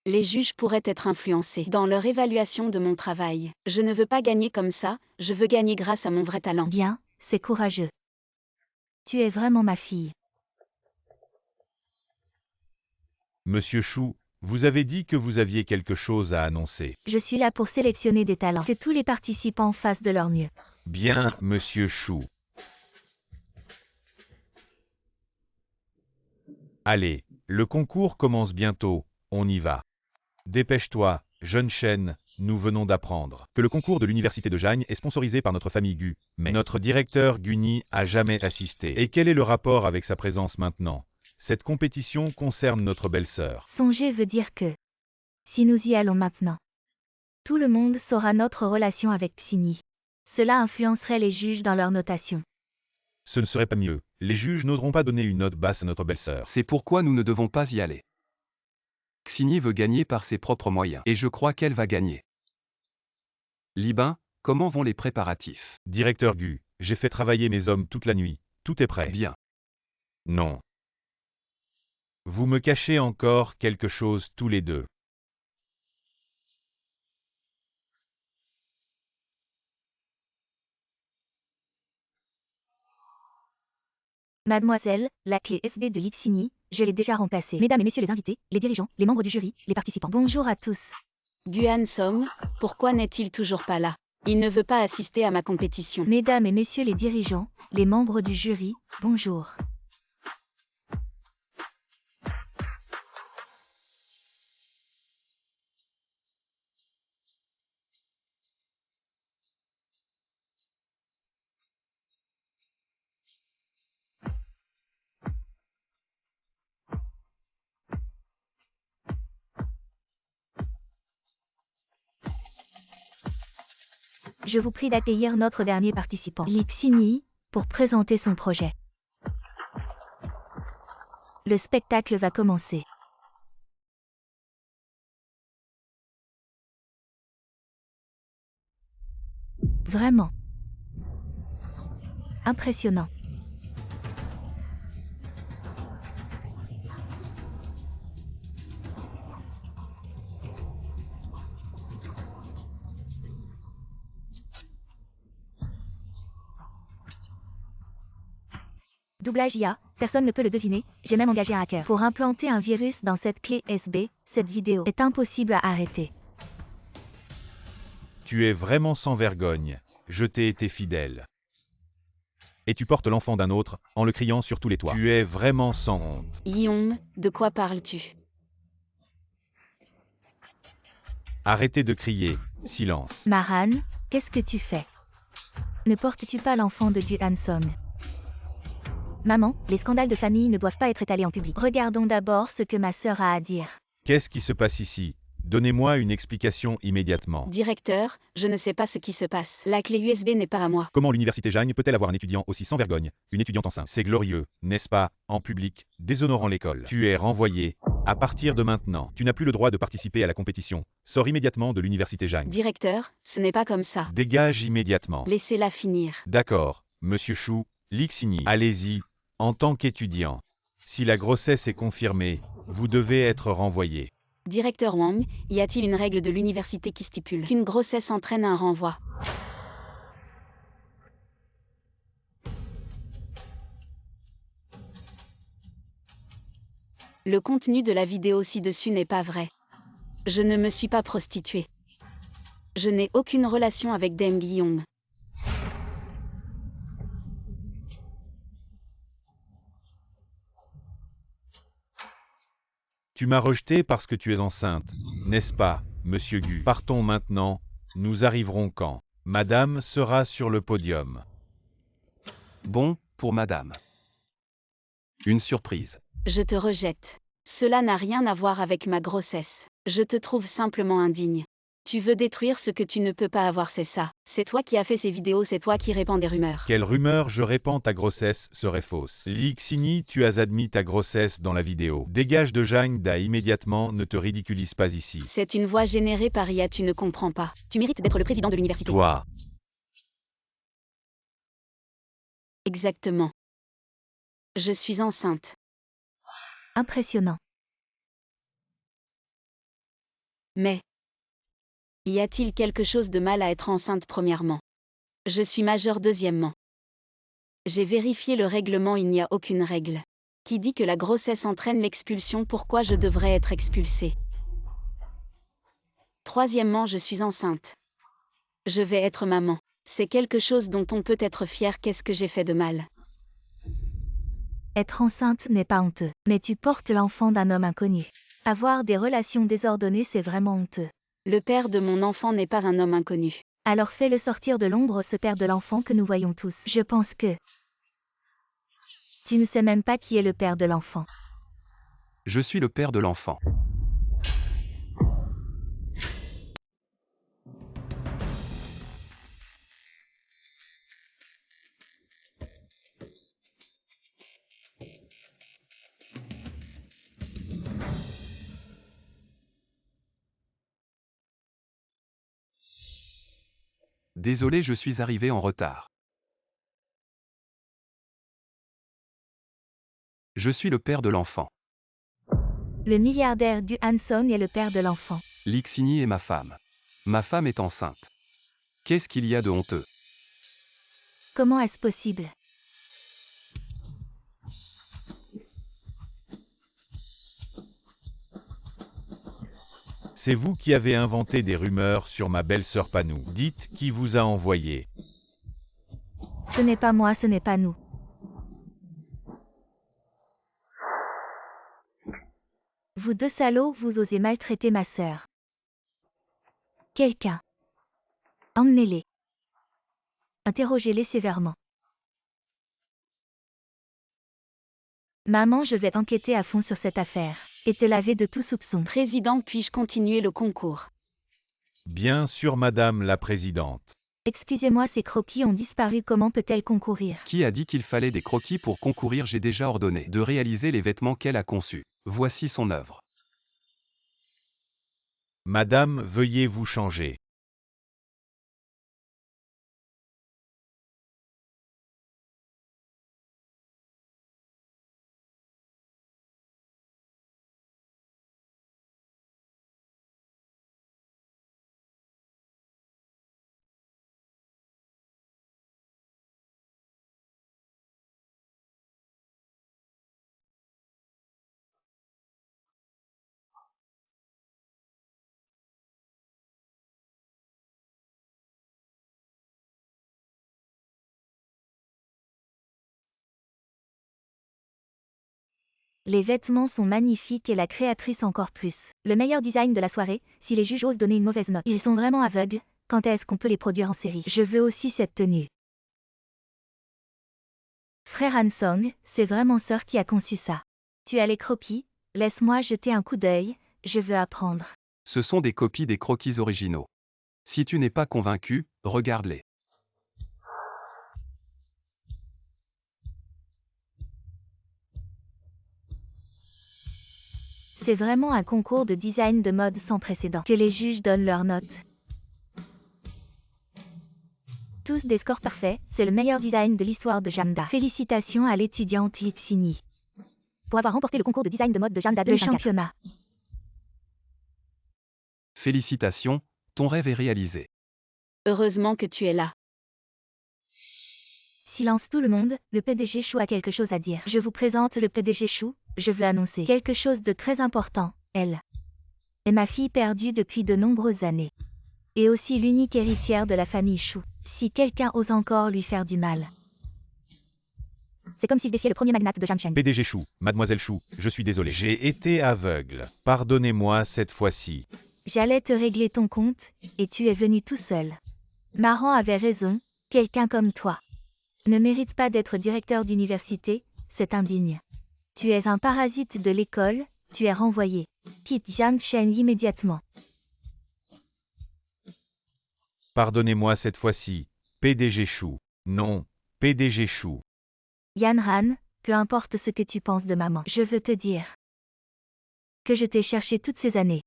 Les juges pourraient être influencés dans leur évaluation de mon travail. Je ne veux pas gagner comme ça, je veux gagner grâce à mon vrai talent. Bien, c'est courageux. Tu es vraiment ma fille. Monsieur Chou, vous avez dit que vous aviez quelque chose à annoncer. Je suis là pour sélectionner des talents. Que tous les participants fassent de leur mieux. Bien, Monsieur Chou. Allez, le concours commence bientôt, on y va. Dépêche-toi, jeune Chen, nous venons d'apprendre que le concours de l'université de Jagne est sponsorisé par notre famille Gu, mais notre directeur Guni a jamais assisté. Et quel est le rapport avec sa présence maintenant? Cette compétition concerne notre belle-sœur. Songer veut dire que, si nous y allons maintenant, tout le monde saura notre relation avec Xini. Cela influencerait les juges dans leur notation. Ce ne serait pas mieux. Les juges n'oseront pas donner une note basse à notre belle-sœur. C'est pourquoi nous ne devons pas y aller. Xini veut gagner par ses propres moyens, et je crois qu'elle va gagner. Libin, comment vont les préparatifs? Directeur Gu, j'ai fait travailler mes hommes toute la nuit. Tout est prêt. Bien. Non. Vous me cachez encore quelque chose tous les deux. Mademoiselle, la clé SB de Lixini, je l'ai déjà remplacée. Mesdames et messieurs les invités, les dirigeants, les membres du jury, les participants. Bonjour à tous. Guan Som, pourquoi n'est-il toujours pas là? Il ne veut pas assister à ma compétition. Mesdames et messieurs les dirigeants, les membres du jury, bonjour. Je vous prie d'accueillir notre dernier participant, Lixini, pour présenter son projet. Le spectacle va commencer. Vraiment. Impressionnant. Doublage IA, personne ne peut le deviner, j'ai même engagé un hacker. Pour implanter un virus dans cette clé SB, cette vidéo est impossible à arrêter. Tu es vraiment sans vergogne. Je t'ai été fidèle. Et tu portes l'enfant d'un autre, en le criant sur tous les toits. Tu es vraiment sans honte. Yom, de quoi parles-tu? Arrêtez de crier. Silence. Maran, qu'est-ce que tu fais? Ne portes-tu pas l'enfant de Guan Som? Maman, les scandales de famille ne doivent pas être étalés en public. Regardons d'abord ce que ma sœur a à dire. Qu'est-ce qui se passe ici? Donnez-moi une explication immédiatement. Directeur, je ne sais pas ce qui se passe. La clé USB n'est pas à moi. Comment l'université Jagne peut-elle avoir un étudiant aussi sans vergogne, une étudiante enceinte? C'est glorieux, n'est-ce pas, en public, déshonorant l'école. Tu es renvoyé. À partir de maintenant, tu n'as plus le droit de participer à la compétition. Sors immédiatement de l'université Jagne. Directeur, ce n'est pas comme ça. Dégage immédiatement. Laissez-la finir. D'accord, Monsieur Chou, Lixini. Allez-y, en tant qu'étudiant. Si la grossesse est confirmée, vous devez être renvoyé. Directeur Wang, y a-t-il une règle de l'université qui stipule qu'une grossesse entraîne un renvoi? Le contenu de la vidéo ci-dessus n'est pas vrai. Je ne me suis pas prostituée. Je n'ai aucune relation avec Deng Guillaume. Tu m'as rejeté parce que tu es enceinte, n'est-ce pas, Monsieur Gu? Partons maintenant, nous arriverons quand? Madame sera sur le podium. Bon, pour madame. Une surprise. Je te rejette. Cela n'a rien à voir avec ma grossesse. Je te trouve simplement indigne. Tu veux détruire ce que tu ne peux pas avoir, c'est ça. C'est toi qui as fait ces vidéos, c'est toi qui répands des rumeurs. Quelle rumeur? Je répands ta grossesse serait fausse. Lixini, tu as admis ta grossesse dans la vidéo. Dégage de Jagne Da immédiatement, ne te ridiculise pas ici. C'est une voix générée par IA, tu ne comprends pas. Tu mérites d'être le président de l'université. Toi. Exactement. Je suis enceinte. Impressionnant. Mais y a-t-il quelque chose de mal à être enceinte premièrement? Je suis majeure deuxièmement. J'ai vérifié le règlement, il n'y a aucune règle. Qui dit que la grossesse entraîne l'expulsion, pourquoi je devrais être expulsée? Troisièmement, je suis enceinte. Je vais être maman. C'est quelque chose dont on peut être fier. Qu'est-ce que j'ai fait de mal? Être enceinte n'est pas honteux, mais tu portes l'enfant d'un homme inconnu. Avoir des relations désordonnées, c'est vraiment honteux. Le père de mon enfant n'est pas un homme inconnu. Alors fais-le sortir de l'ombre, ce père de l'enfant que nous voyons tous. Je pense que tu ne sais même pas qui est le père de l'enfant. Je suis le père de l'enfant. Désolé, je suis arrivé en retard. Je suis le père de l'enfant. Le milliardaire du Hanson est le père de l'enfant. Lixini est ma femme. Ma femme est enceinte. Qu'est-ce qu'il y a de honteux? Comment est-ce possible? C'est vous qui avez inventé des rumeurs sur ma belle-sœur Panou. Dites qui vous a envoyé. Ce n'est pas moi, ce n'est pas nous. Vous deux salauds, vous osez maltraiter ma sœur. Quelqu'un. Emmenez-les. Interrogez-les sévèrement. Maman, je vais enquêter à fond sur cette affaire et te laver de tout soupçon. Président, puis-je continuer le concours? Bien sûr, Madame la Présidente. Excusez-moi, ces croquis ont disparu, comment peut-elle concourir? Qui a dit qu'il fallait des croquis pour concourir? J'ai déjà ordonné de réaliser les vêtements qu'elle a conçus. Voici son œuvre. Madame, veuillez vous changer. Les vêtements sont magnifiques et la créatrice encore plus. Le meilleur design de la soirée, si les juges osent donner une mauvaise note. Ils sont vraiment aveugles, quand est-ce qu'on peut les produire en série? Je veux aussi cette tenue. Frère Hansong, c'est vraiment sœur qui a conçu ça. Tu as les croquis, laisse-moi jeter un coup d'œil, je veux apprendre. Ce sont des copies des croquis originaux. Si tu n'es pas convaincu, regarde-les. C'est vraiment un concours de design de mode sans précédent. Que les juges donnent leurs notes. Tous des scores parfaits, c'est le meilleur design de l'histoire de Janda. Félicitations à l'étudiante Lixini pour avoir remporté le concours de design de mode de Janda 2024. Le championnat. Félicitations, ton rêve est réalisé. Heureusement que tu es là. Silence tout le monde, le PDG Chou a quelque chose à dire. Je vous présente le PDG Chou, je veux annoncer quelque chose de très important. Elle est ma fille perdue depuis de nombreuses années. Et aussi l'unique héritière de la famille Chou. Si quelqu'un ose encore lui faire du mal. C'est comme s'il défiait le premier magnate de Jansheng. PDG Chou, Mademoiselle Chou, je suis désolé. J'ai été aveugle. Pardonnez-moi cette fois-ci. J'allais te régler ton compte, et tu es venu tout seul. Maran avait raison, quelqu'un comme toi ne mérite pas d'être directeur d'université, c'est indigne. Tu es un parasite de l'école, tu es renvoyé. Quitte Jansheng immédiatement. Pardonnez-moi cette fois-ci. PDG Chou. Non, PDG Chou. Yan Han, peu importe ce que tu penses de maman, je veux te dire que je t'ai cherché toutes ces années.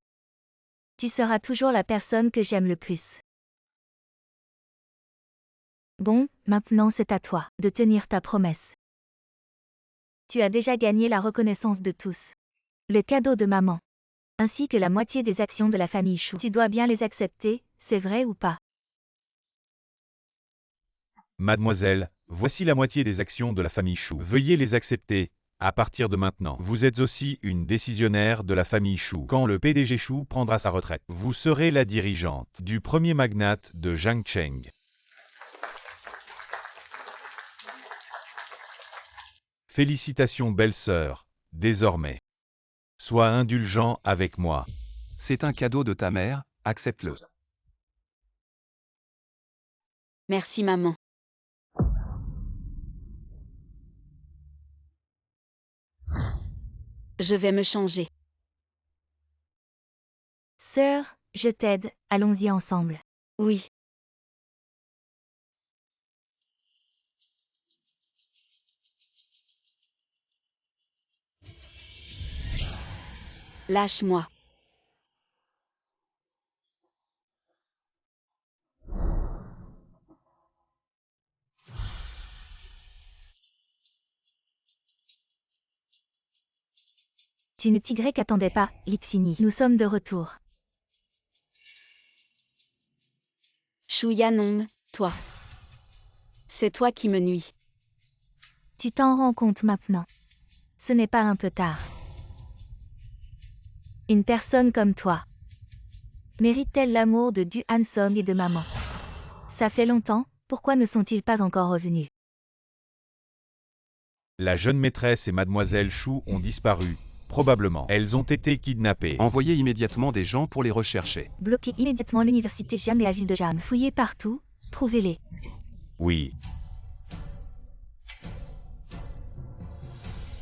Tu seras toujours la personne que j'aime le plus. Bon, maintenant c'est à toi de tenir ta promesse. Tu as déjà gagné la reconnaissance de tous. Le cadeau de maman, ainsi que la moitié des actions de la famille Chou. Tu dois bien les accepter, c'est vrai ou pas? Mademoiselle, voici la moitié des actions de la famille Chou. Veuillez les accepter. À partir de maintenant, vous êtes aussi une décisionnaire de la famille Chou. Quand le PDG Chou prendra sa retraite, vous serez la dirigeante du premier magnate de Jiangcheng. Félicitations belle-sœur, désormais. Sois indulgent avec moi. C'est un cadeau de ta mère, accepte-le. Merci maman. Je vais me changer. Sœur, je t'aide, allons-y ensemble. Oui. Lâche-moi. Tu ne t'attendais pas, Lixini. Nous sommes de retour. Chouyanom, toi. C'est toi qui me nuis. Tu t'en rends compte maintenant. Ce n'est pas un peu tard. Une personne comme toi mérite-t-elle l'amour de Gu Hansom et de maman? Ça fait longtemps, pourquoi ne sont-ils pas encore revenus? La jeune maîtresse et mademoiselle Chou ont disparu. Probablement, elles ont été kidnappées. Envoyez immédiatement des gens pour les rechercher. Bloquez immédiatement l'université Jeanne et la ville de Jeanne. Fouillez partout, trouvez-les. Oui.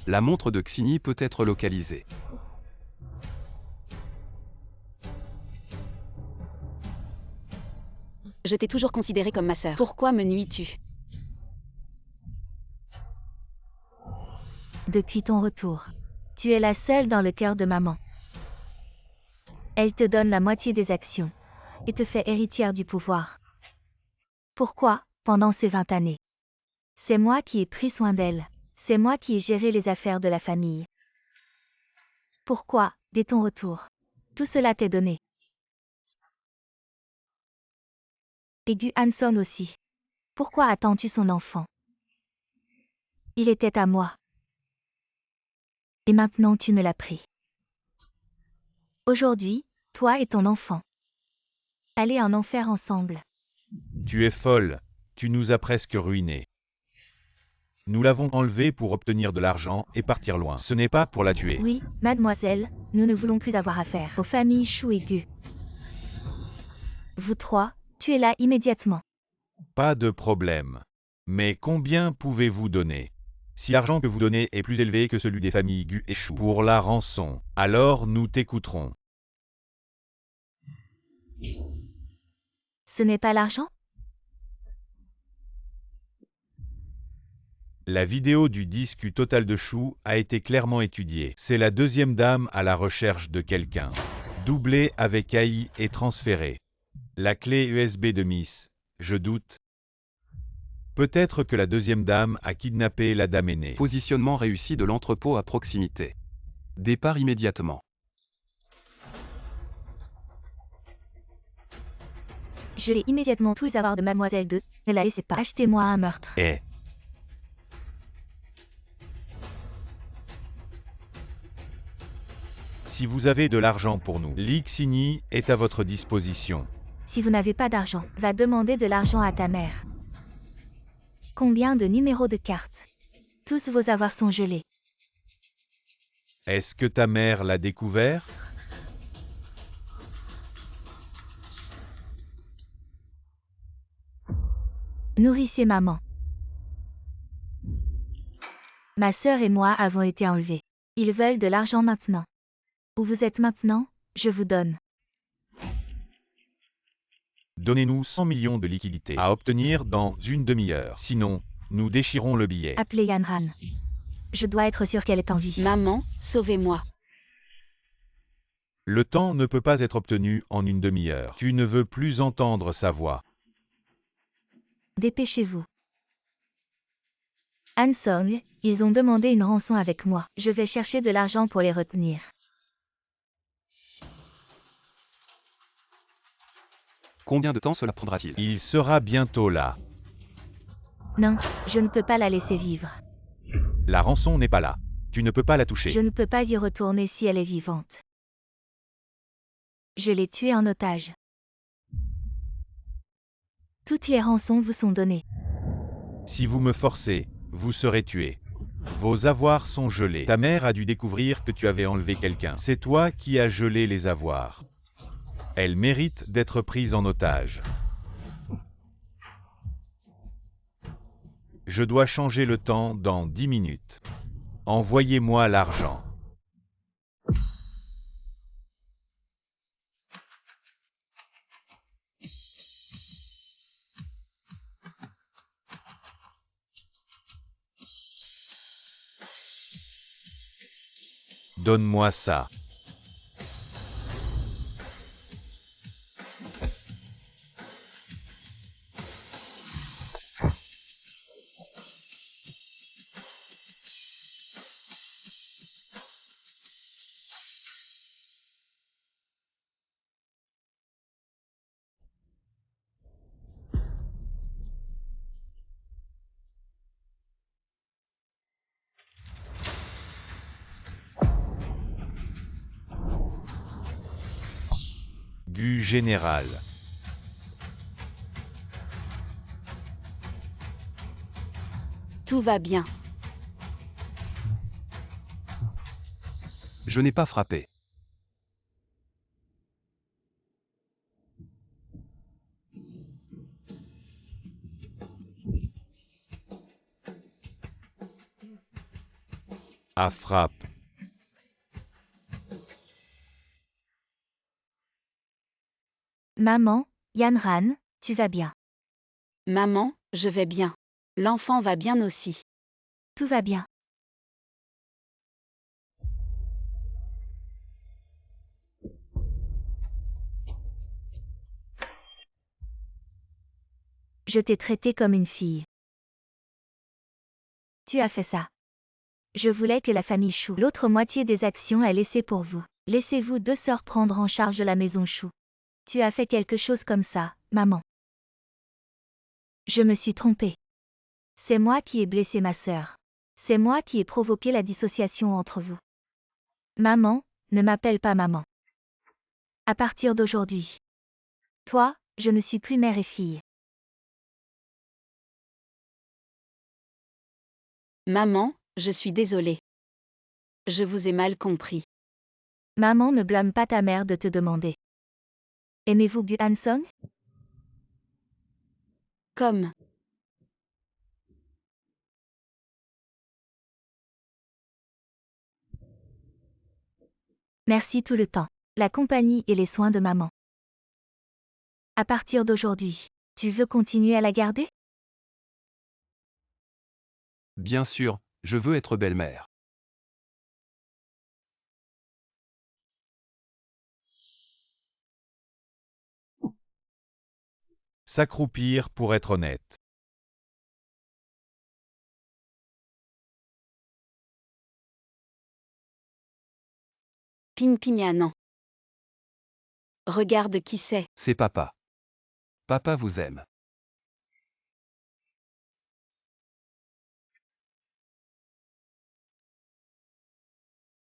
La montre de Xini peut être localisée. Je t'ai toujours considérée comme ma sœur. Pourquoi me nuis-tu? Depuis ton retour, tu es la seule dans le cœur de maman. Elle te donne la moitié des actions et te fait héritière du pouvoir. Pourquoi, pendant ces 20 années? C'est moi qui ai pris soin d'elle. C'est moi qui ai géré les affaires de la famille. Pourquoi, dès ton retour, tout cela t'est donné? Et Gu Hanson aussi. Pourquoi attends-tu son enfant? Il était à moi. Et maintenant tu me l'as pris. Aujourd'hui, toi et ton enfant. Allez en enfer ensemble. Tu es folle. Tu nous as presque ruinés. Nous l'avons enlevée pour obtenir de l'argent et partir loin. Ce n'est pas pour la tuer. Oui, mademoiselle, nous ne voulons plus avoir affaire aux familles Chou et Gu. Vous trois, tuez-la immédiatement. Pas de problème. Mais combien pouvez-vous donner? Si l'argent que vous donnez est plus élevé que celui des familles Gu et Chou pour la rançon, alors nous t'écouterons. Ce n'est pas l'argent? La vidéo du disque total de Chou a été clairement étudiée. C'est la deuxième dame à la recherche de quelqu'un. Doublée avec AI et transférée. La clé USB de Miss, je doute. Peut-être que la deuxième dame a kidnappé la dame aînée. Positionnement réussi de l'entrepôt à proximité. Départ immédiatement. Je vais immédiatement tous avoir de mademoiselle 2. Ne la laissez pas. Achetez-moi un meurtre. Si vous avez de l'argent pour nous, Lixini est à votre disposition. Si vous n'avez pas d'argent, va demander de l'argent à ta mère. Combien de numéros de carte? Tous vos avoirs sont gelés. Est-ce que ta mère l'a découvert? Nourrissez maman. Ma sœur et moi avons été enlevés. Ils veulent de l'argent maintenant. Où vous êtes maintenant, je vous donne. Donnez-nous 100 millions de liquidités à obtenir dans une demi-heure. Sinon, nous déchirons le billet. Appelez Yanran. Je dois être sûre qu'elle est en vie. Maman, sauvez-moi. Le temps ne peut pas être obtenu en une demi-heure. Tu ne veux plus entendre sa voix. Dépêchez-vous. Han-Song, ils ont demandé une rançon avec moi. Je vais chercher de l'argent pour les retenir. Combien de temps cela prendra-t-il? Il sera bientôt là. Non, je ne peux pas la laisser vivre. La rançon n'est pas là. Tu ne peux pas la toucher. Je ne peux pas y retourner si elle est vivante. Je l'ai tuée en otage. Toutes les rançons vous sont données. Si vous me forcez, vous serez tué. Vos avoirs sont gelés. Ta mère a dû découvrir que tu avais enlevé quelqu'un. C'est toi qui as gelé les avoirs. Elle mérite d'être prise en otage. Je dois changer le temps dans 10 minutes. Envoyez-moi l'argent. Donne-moi ça. Du général. Tout va bien. Je n'ai pas frappé. À frappe. Maman, Yanran, tu vas bien. Maman, je vais bien. L'enfant va bien aussi. Tout va bien. Je t'ai traité comme une fille. Tu as fait ça. Je voulais que la famille Chou, l'autre moitié des actions est laissée pour vous. Laissez-vous deux sœurs prendre en charge la maison Chou. Tu as fait quelque chose comme ça, maman. Je me suis trompée. C'est moi qui ai blessé ma sœur. C'est moi qui ai provoqué la dissociation entre vous. Maman, ne m'appelle pas maman. À partir d'aujourd'hui. Toi, je ne suis plus mère et fille. Maman, je suis désolée. Je vous ai mal compris. Maman ne blâme pas ta mère de te demander. Aimez-vous Gu Han-Song? Comme. Merci tout le temps. La compagnie et les soins de maman. À partir d'aujourd'hui, tu veux continuer à la garder? Bien sûr, je veux être belle-mère. S'accroupir pour être honnête. Ping Pignanan. Regarde qui c'est. C'est papa. Papa vous aime.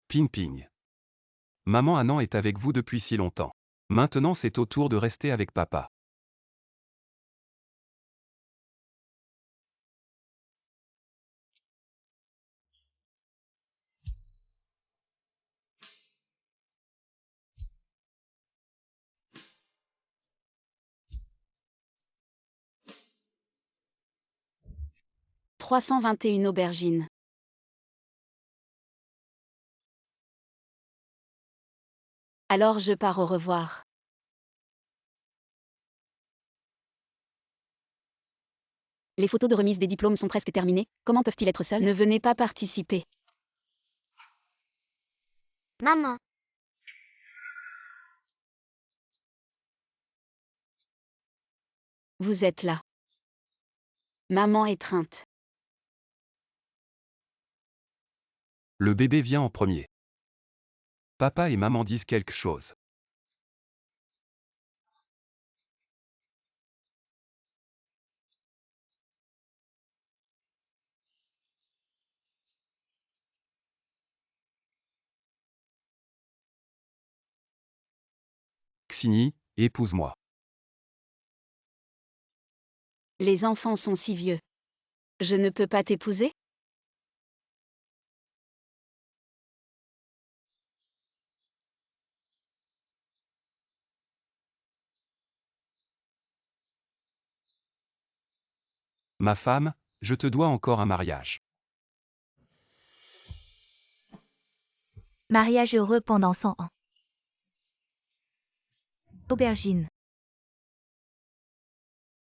Ping Ping. Maman Anan est avec vous depuis si longtemps. Maintenant c'est au tour de rester avec papa. « 321 aubergines. Alors je pars au revoir. Les photos de remise des diplômes sont presque terminées. Comment peuvent-ils être seuls? Ne venez pas participer. Maman. Vous êtes là. Maman étreinte. Le bébé vient en premier. Papa et maman disent quelque chose. Xini, épouse-moi. Les enfants sont si vieux. Je ne peux pas t'épouser? Ma femme, je te dois encore un mariage. Mariage heureux pendant 100 ans. Aubergine.